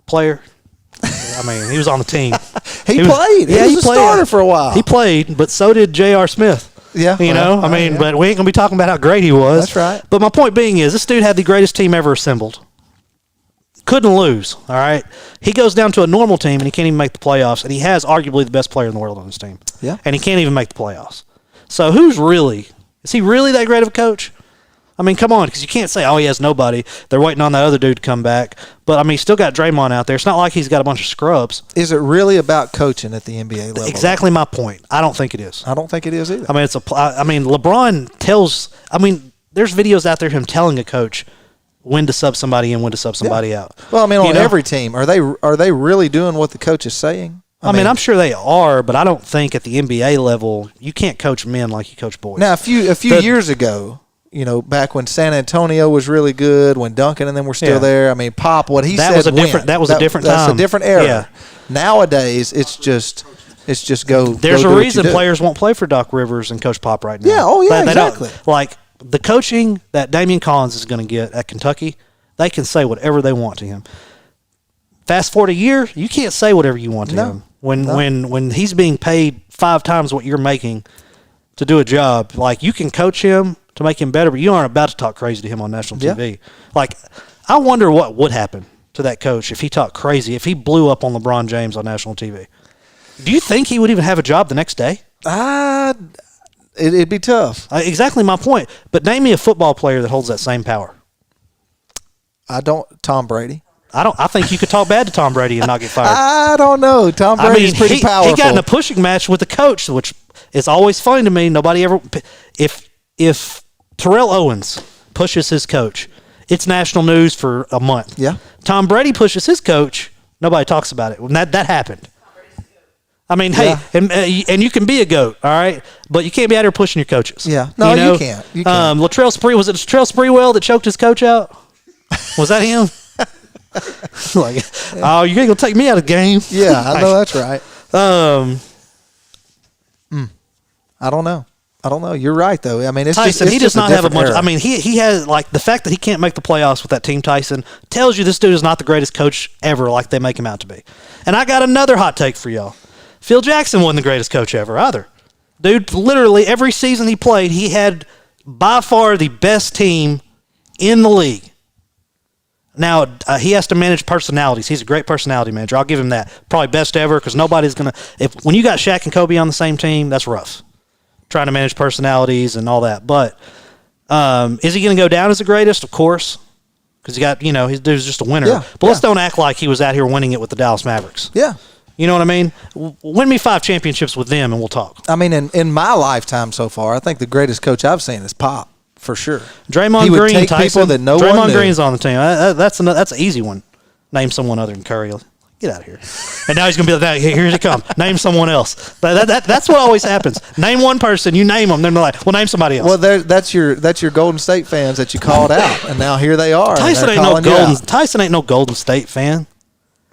Player. He was on the team. He played. Yeah, he was a starter for a while. He played, but so did J.R. Smith. Yeah. But we ain't going to be talking about how great he was. That's right. But my point being is this dude had the greatest team ever assembled. Couldn't lose, all right? He goes down to a normal team, and he can't even make the playoffs, and he has arguably the best player in the world on his team. Yeah. And he can't even make the playoffs. So is he really that great of a coach? I mean, come on, because you can't say, he has nobody. They're waiting on that other dude to come back. But, he's still got Draymond out there. It's not like he's got a bunch of scrubs. Is it really about coaching at the NBA level? Exactly my point. I don't think it is. I don't think it is either. LeBron tells – there's videos out there of him telling a coach when to sub somebody in, when to sub somebody out. Well, on every team, are they really doing what the coach is saying? I'm sure they are, but I don't think at the NBA level you can't coach men like you coach boys. Now, a few years ago, back when San Antonio was really good, when Duncan and them were still there. Pop, what he said was a different time. That's a different era. Yeah. Nowadays, it's just go. There's a reason players won't play for Doc Rivers and Coach Pop right now. Yeah. Oh yeah. Exactly. Like the coaching that Damian Collins is going to get at Kentucky, they can say whatever they want to him. Fast forward a year, you can't say whatever you want to him. When he's being paid 5 times what you're making to do a job, like you can coach him to make him better, but you aren't about to talk crazy to him on national TV. Yeah. Like, I wonder what would happen to that coach if he talked crazy, if he blew up on LeBron James on national TV. Do you think he would even have a job the next day? It'd be tough. Exactly my point. But name me a football player that holds that same power. Tom Brady. I think you could talk bad to Tom Brady and not get fired. I don't know. Tom Brady's pretty powerful. He got in a pushing match with the coach, which is always funny to me. Nobody ever if Terrell Owens pushes his coach, it's national news for a month. Yeah. Tom Brady pushes his coach, nobody talks about it. When that happened. Hey, and you can be a GOAT, all right? But you can't be out here pushing your coaches. Yeah. No, you can't. Latrell Sprewell that choked his coach out? Was that him? Oh, you're going to take me out of the game? Yeah, I know that's right. I don't know. You're right, though. It's Tyson, he does not have a bunch. He has, the fact that he can't make the playoffs with that team, Tyson, tells you this dude is not the greatest coach ever like they make him out to be. And I got another hot take for y'all. Phil Jackson wasn't the greatest coach ever either. Dude, literally every season he played, he had by far the best team in the league. Now, he has to manage personalities. He's a great personality manager. I'll give him that. Probably best ever because nobody's going to – when you got Shaq and Kobe on the same team, that's rough. Trying to manage personalities and all that. But is he going to go down as the greatest? Of course. Because he's just a winner. Yeah, but let's don't act like he was out here winning it with the Dallas Mavericks. Yeah. You know what I mean? Win me 5 championships with them and we'll talk. In my lifetime so far, I think the greatest coach I've seen is Pop. For sure. Draymond Green, Tyson. Draymond Green's on the team. That's an easy one. Name someone other than Curry. Get out of here. And now he's going to be like, here he comes. Name someone else. That's what always happens. Name one person. You name them. Then they're like, well, name somebody else. Well, that's your Golden State fans that you called out. And now here they are. Tyson ain't no Golden State fan.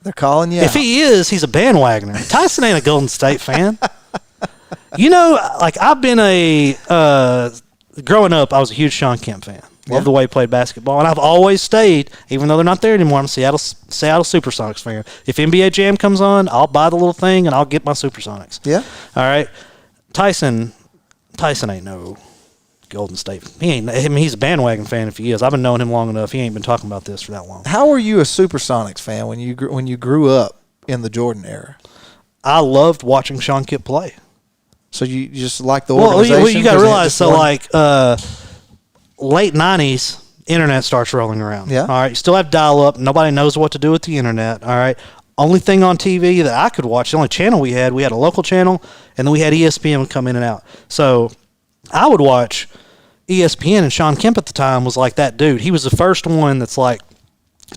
They're calling you If he is, he's a bandwagoner. Tyson ain't a Golden State fan. I've been growing up, I was a huge Sean Kemp fan. Love the way he played basketball. And I've always stayed, even though they're not there anymore, I'm a Seattle Supersonics fan. If NBA Jam comes on, I'll buy the little thing and I'll get my Supersonics. Yeah. All right. Tyson ain't no Golden State. He's a bandwagon fan if he is. I've been knowing him long enough. He ain't been talking about this for that long. How were you a Supersonics fan when you grew up in the Jordan era? I loved watching Sean Kemp play. So you just like the organization? Well, you got to realize, late 90s, internet starts rolling around. Yeah. All right. You still have dial-up. Nobody knows what to do with the internet. All right. only thing on TV that I could watch, the only channel we had a local channel, and then we had ESPN come in and out. So I would watch ESPN, and Sean Kemp at the time was like that dude. He was the first one that's like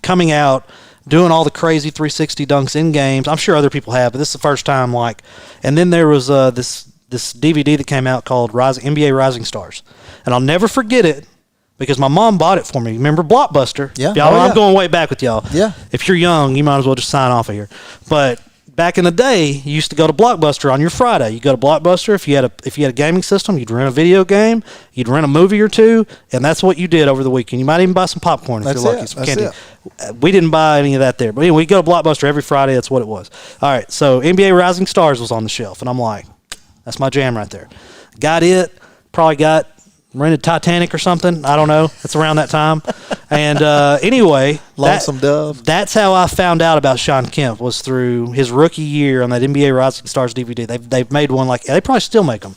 coming out, doing all the crazy 360 dunks in games. I'm sure other people have, but this is the first time. Like, and then there was this DVD that came out called NBA Rising Stars, and I'll never forget it because my mom bought it for me. Remember Blockbuster? Yeah. Y'all, I'm going way back with y'all. Yeah. If you're young, you might as well just sign off of here. But back in the day, you used to go to Blockbuster on your Friday. You go to Blockbuster if you had a gaming system, you'd rent a video game, you'd rent a movie or two, and that's what you did over the weekend. You might even buy some popcorn if you're lucky, some candy. We didn't buy any of that there, but anyway, we go to Blockbuster every Friday. That's what it was. All right, so NBA Rising Stars was on the shelf, and I'm like, that's my jam right there. Got it. Probably rented Titanic or something. I don't know. It's around that time. And anyway, Lonesome Dove. That's how I found out about Sean Kemp, was through his rookie year on that NBA Rising Stars DVD. They've made one they probably still make them.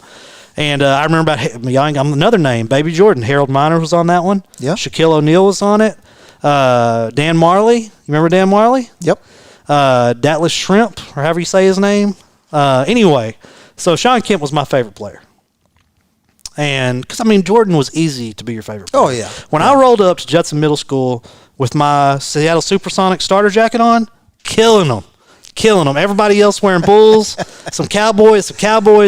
And I remember another name, Baby Jordan. Harold Miner was on that one. Yeah. Shaquille O'Neal was on it. Dan Marley. You remember Dan Marley? Yep. Datless Shrimp, or however you say his name. Anyway, so Sean Kemp was my favorite player. And because, Jordan was easy to be your favorite player. Oh, yeah. When I rolled up to Judson Middle School with my Seattle Supersonic starter jacket on, killing them. Everybody else wearing Bulls, some Cowboys,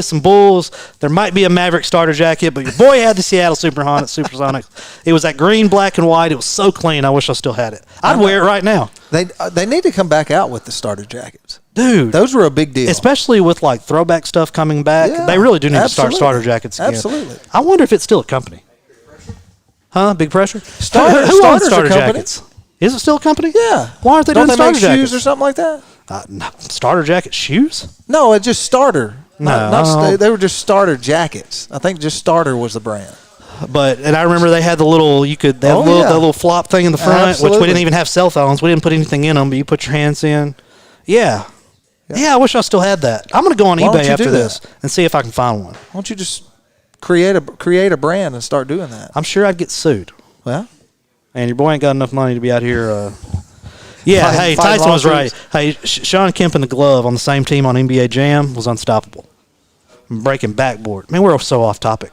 some Bulls. There might be a Maverick starter jacket, but your boy had the Seattle Supersonic. It was that green, black, and white. It was so clean. I wish I still had it. I'd wear it right now. They need to come back out with the starter jackets. Dude. Those were a big deal. Especially with throwback stuff coming back. Yeah, they really do need to start starter jackets again. Absolutely. I wonder if it's still a company. Huh? Big Pressure? Who owns Starters starter a company. jackets? Is it still a company? Yeah. Why aren't they Don't doing they starter make jackets? shoes or something like that? Starter jacket shoes? No, it's just starter. No. They were just starter jackets. I think just starter was the brand. And I remember they had the little, the little flop thing in the front, Absolutely. which we didn't even have cell phones. We didn't put anything in them, but you put your hands in. Yeah. Yeah, I wish I still had that. I'm going to go on eBay after this and see if I can find one. Why don't you just create a brand and start doing that? I'm sure I'd get sued. Well, and your boy ain't got enough money to be out here. Yeah, Tyson was right. Hey, Sean Kemp in the glove on the same team on NBA Jam was unstoppable. Breaking backboard. Man, we're so off topic.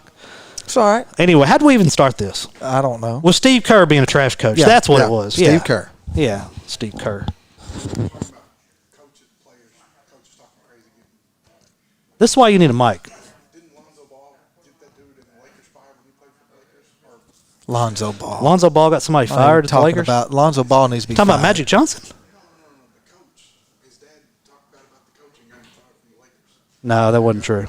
it's all right. Anyway, how did we even start this? I don't know. Was Steve Kerr being a trash coach? Yeah, That's what it was. Steve Kerr. Yeah, Steve Kerr. This is why you need a mic. Didn't Lonzo Ball get that dude in the Lakers fired when he played for the Lakers? Lonzo Ball. Lonzo Ball got somebody fired at the Lakers? About Lonzo Ball needs to be Talking fired. about Magic Johnson? No, the coach. His dad talked about the coach and got him fired from the Lakers. No, that wasn't true.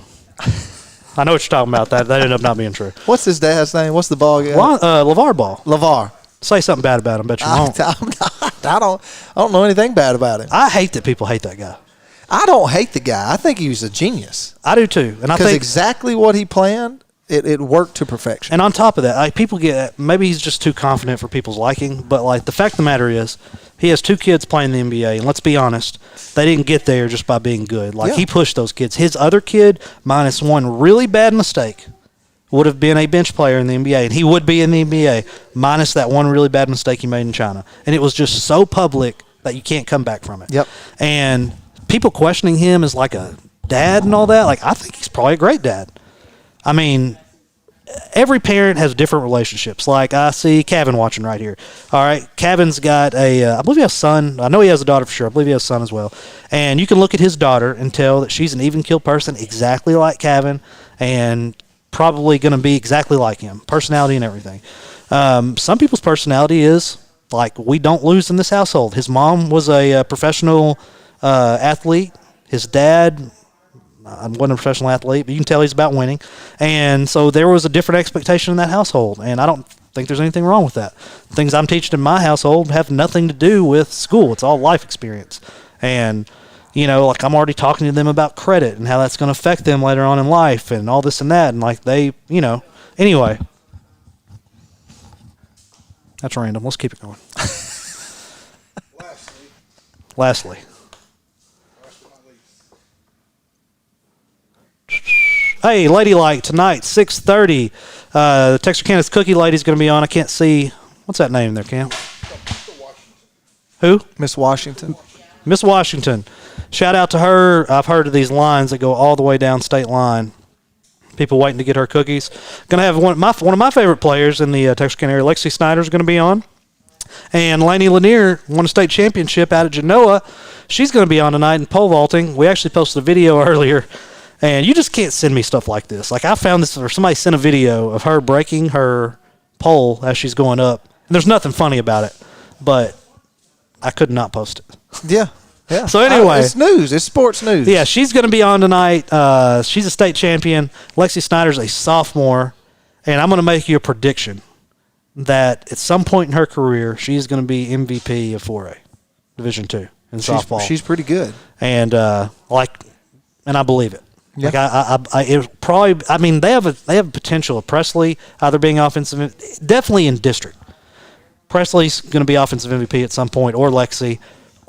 I know what you're talking about. That ended up not being true. What's his dad's name? What's the ball guy? LeVar Ball. LeVar. Say something bad about him. Bet you won't. I don't know anything bad about him. I hate that people hate that guy. I don't hate the guy. I think he was a genius. I do too. And I Because think exactly what he planned, it worked to perfection. And on top of that, people get, maybe he's just too confident for people's liking, but the fact of the matter is, he has two kids playing the NBA, and let's be honest, they didn't get there just by being good. He pushed those kids. His other kid, minus one really bad mistake, would have been a bench player in the NBA, and he would be in the NBA, minus that one really bad mistake he made in China. And it was just so public that you can't come back from it. Yep. And people questioning him as like a dad and all that, I think he's probably a great dad. I mean, every parent has different relationships. I see Kevin watching right here. All right, Kevin's got I believe he has a son. I know he has a daughter for sure. I believe he has a son as well. And you can look at his daughter and tell that she's an even-keeled person, exactly like Kevin, and probably going to be exactly like him, personality and everything. Some people's personality is we don't lose in this household. His mom was a professional athlete. His dad wasn't a professional athlete, but you can tell he's about winning. And so there was a different expectation in that household, and I don't think there's anything wrong with that. The things I'm teaching in my household have nothing to do with school. It's all life experience. And, I'm already talking to them about credit and how that's going to affect them later on in life and all this and that. And, anyway. That's random. Let's keep it going. Lastly. Hey, Ladylike, tonight, 6:30. The Texarkana's Cookie Lady's going to be on. I can't see. What's that name there, Cam? Who? Miss Washington. Miss Washington. Shout out to her. I've heard of these lines that go all the way down state line. People waiting to get her cookies. Going to have one of my favorite players in the Texarkana area, Lexi Snyder, is going to be on. And Lainey Lanier won a state championship out at Genoa. She's going to be on tonight in pole vaulting. We actually posted a video earlier, and you just can't send me stuff like this. Like, I found this, or somebody sent a video of her breaking her pole as she's going up. And there's nothing funny about it, but I could not post it. Yeah. Yeah. So anyway, it's news. It's sports news. Yeah, she's going to be on tonight. She's a state champion. Lexi Snyder's a sophomore, and I'm going to make you a prediction that at some point in her career, she's going to be MVP of 4A, Division II in softball. She's pretty good, and and I believe it. Yeah. Like it probably. I mean, they have a potential of Presley either being offensive, definitely in district. Presley's going to be offensive MVP at some point, or Lexi.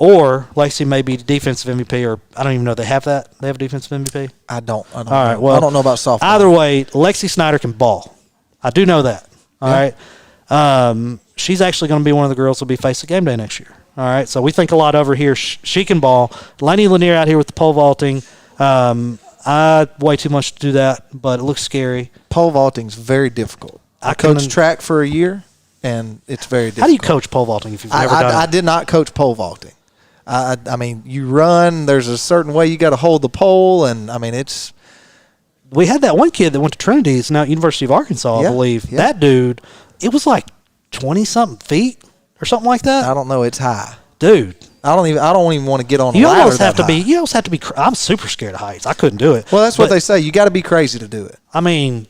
Or Lexi may be defensive MVP, or I don't even know if they have that. They have a defensive MVP? I don't. All right. Well, I don't know about softball. Either way, Lexi Snyder can ball. I do know that. All right. She's actually going to be one of the girls who will be facing Gameday next year. All right. So we think a lot of her here. She can ball. Lainey Lanier out here with the pole vaulting. I way too much to do that, but it looks scary. Pole vaulting's very difficult. I coached track for a year, and it's very difficult. How do you coach pole vaulting if you've never done it? I did not coach pole vaulting. I mean, you run. There's a certain way you got to hold the pole, and I mean, it's. We had that one kid that went to Trinity. It's now University of Arkansas, I believe. Yeah. That dude, it was like 20-something feet or something like that. I don't know. It's high, dude. I don't even want to get on. You almost have to be. You almost have to be. I'm super scared of heights. I couldn't do it. Well, that's what they say. You got to be crazy to do it. I mean,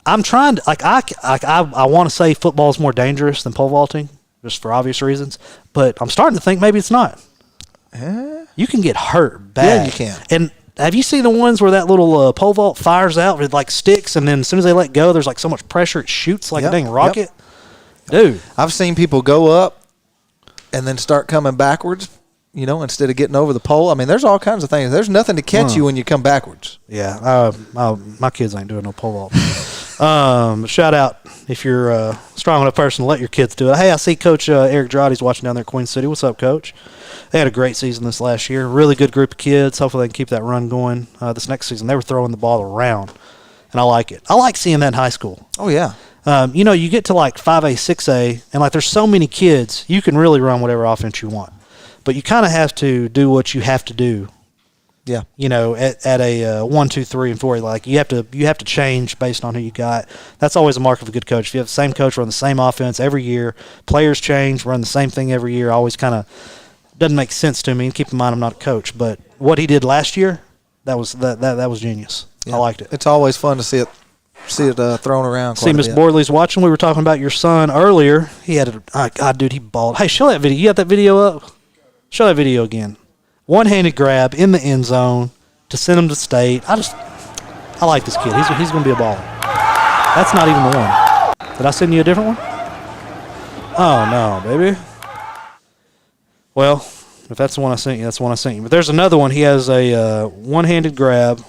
I'm trying to I want to say football is more dangerous than pole vaulting, just for obvious reasons. But I'm starting to think maybe it's not. You can get hurt bad. Yeah, you can. And have you seen the ones where that little pole vault fires out with like sticks, and then as soon as they let go, there's like so much pressure it shoots like a dang rocket? Dude, I've seen people go up and then start coming backwards. Instead of getting over the pole. I mean, there's all kinds of things. There's nothing to catch you when you come backwards. Yeah, my kids ain't doing no pole vault. Shout out if you're a strong enough person to let your kids do it. Hey, I see Coach Eric Droddy's watching down there at Queen City. What's up, Coach? They had a great season this last year. Really good group of kids. Hopefully they can keep that run going this next season. They were throwing the ball around, and I like it. I like seeing that in high school. Oh, yeah. You get to like 5A, 6A, and like there's so many kids, you can really run whatever offense you want. But you kind of have to do what you have to do. Yeah. At a 1, 2, 3, and 4, like you have to change based on who you got. That's always a mark of a good coach. If you have the same coach run the same offense every year, players change, run the same thing every year, always kind of doesn't make sense to me. And keep in mind, I'm not a coach, but what he did last year, that was genius. Yeah. I liked it. It's always fun to see it thrown around. See, Miss Boardley's watching. We were talking about your son earlier. He had God, dude, he balled. Hey, show that video. You got that video up? Show that video again. One-handed grab in the end zone to send him to state. I like this kid. He's going to be a baller. That's not even the one. Did I send you a different one? Oh, no, baby. Well, if that's the one I sent you, that's the one I sent you. But there's another one. He has a one-handed grab.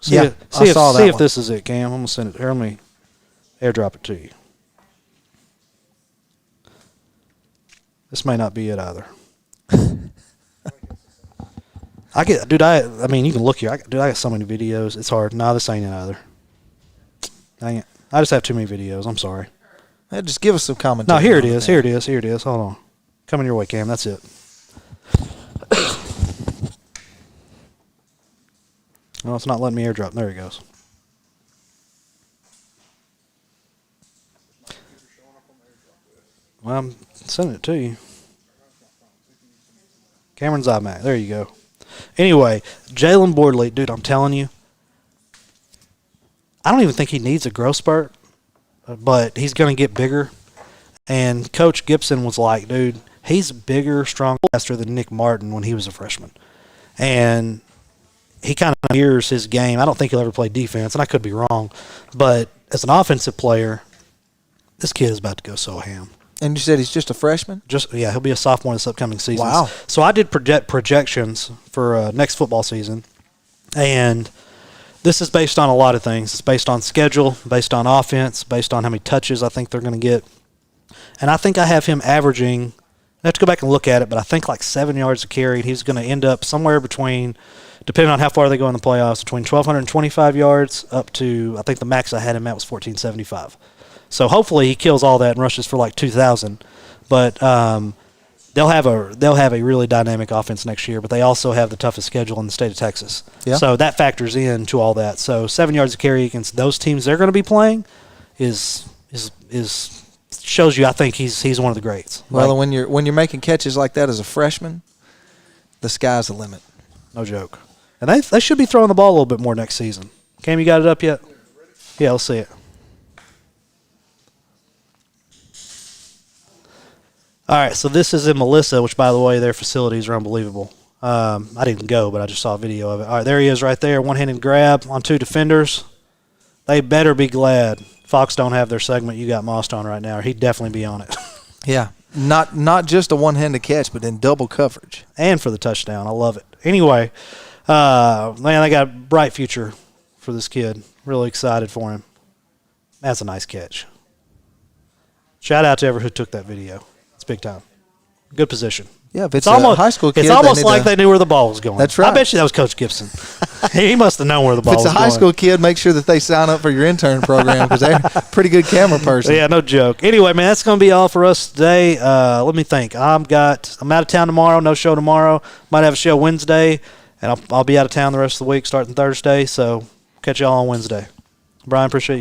See if this is it, Cam. I'm going to send it here. Let me airdrop it to you. This may not be it either. I mean, you can look here. I got so many videos. It's hard. No, this ain't it either. Dang it. I just have too many videos. I'm sorry. Hey, just give us some commentary. No, here it is. Here it is. Hold on. Coming your way, Cam. That's it. No, it's not letting me airdrop. There he goes. Well, I'm sending it to you. Cameron's iMac. There you go. Anyway, Jalen Boardley, dude, I'm telling you, I don't even think he needs a growth spurt, but he's going to get bigger. And Coach Gibson was like, dude, he's bigger, stronger, faster than Nick Martin when he was a freshman. And he kind of mirrors his game. I don't think he'll ever play defense, and I could be wrong. But as an offensive player, this kid is about to go so ham. And you said he's just a freshman? He'll be a sophomore this upcoming season. Wow. So I did projections for next football season, and this is based on a lot of things. It's based on schedule, based on offense, based on how many touches I think they're going to get. And I think I have him averaging I have to go back and look at it, but I think like 7 yards a carry. He's going to end up somewhere between, depending on how far they go in the playoffs, between 1,225 yards up to, I think the max I had him at was 1,475. So hopefully he kills all that and rushes for like 2,000. But they'll have a really dynamic offense next year, but they also have the toughest schedule in the state of Texas. Yeah. So that factors into all that. So 7 yards a carry against those teams they're going to be playing is shows you, I think he's one of the greats. Well, Like, when you're making catches like that as a freshman, the sky's the limit. no joke. And they should be throwing the ball a little bit more next season. Cam, you got it up yet? Yeah, let's see it. All right, so this is in Melissa, which, by the way, their facilities are unbelievable. I didn't go, but I just saw a video of it. All right, there he is right there, one-handed grab on 2 defenders. They better be glad Fox don't have their segment You Got Mossed on right now, or he'd definitely be on it. Yeah, not just a one-handed catch, but in double coverage. And for the touchdown. I love it. Anyway, man, I got a bright future for this kid. Really excited for him. That's a nice catch. Shout out to whoever who took that video. It's big time. Good position. Yeah, if it's almost, a high school kid, it's almost like they knew where the ball was going. That's right. I bet you that was Coach Gibson. He must have known where the ball was If it's going. a high school kid, make sure that they sign up for your intern program because they're a pretty good camera person. Yeah, no joke. Anyway, man, that's going to be all for us today. Let me think. I'm out of town tomorrow. No show tomorrow. Might have a show Wednesday, and I'll be out of town the rest of the week starting Thursday. So catch y'all on Wednesday. Brian, appreciate you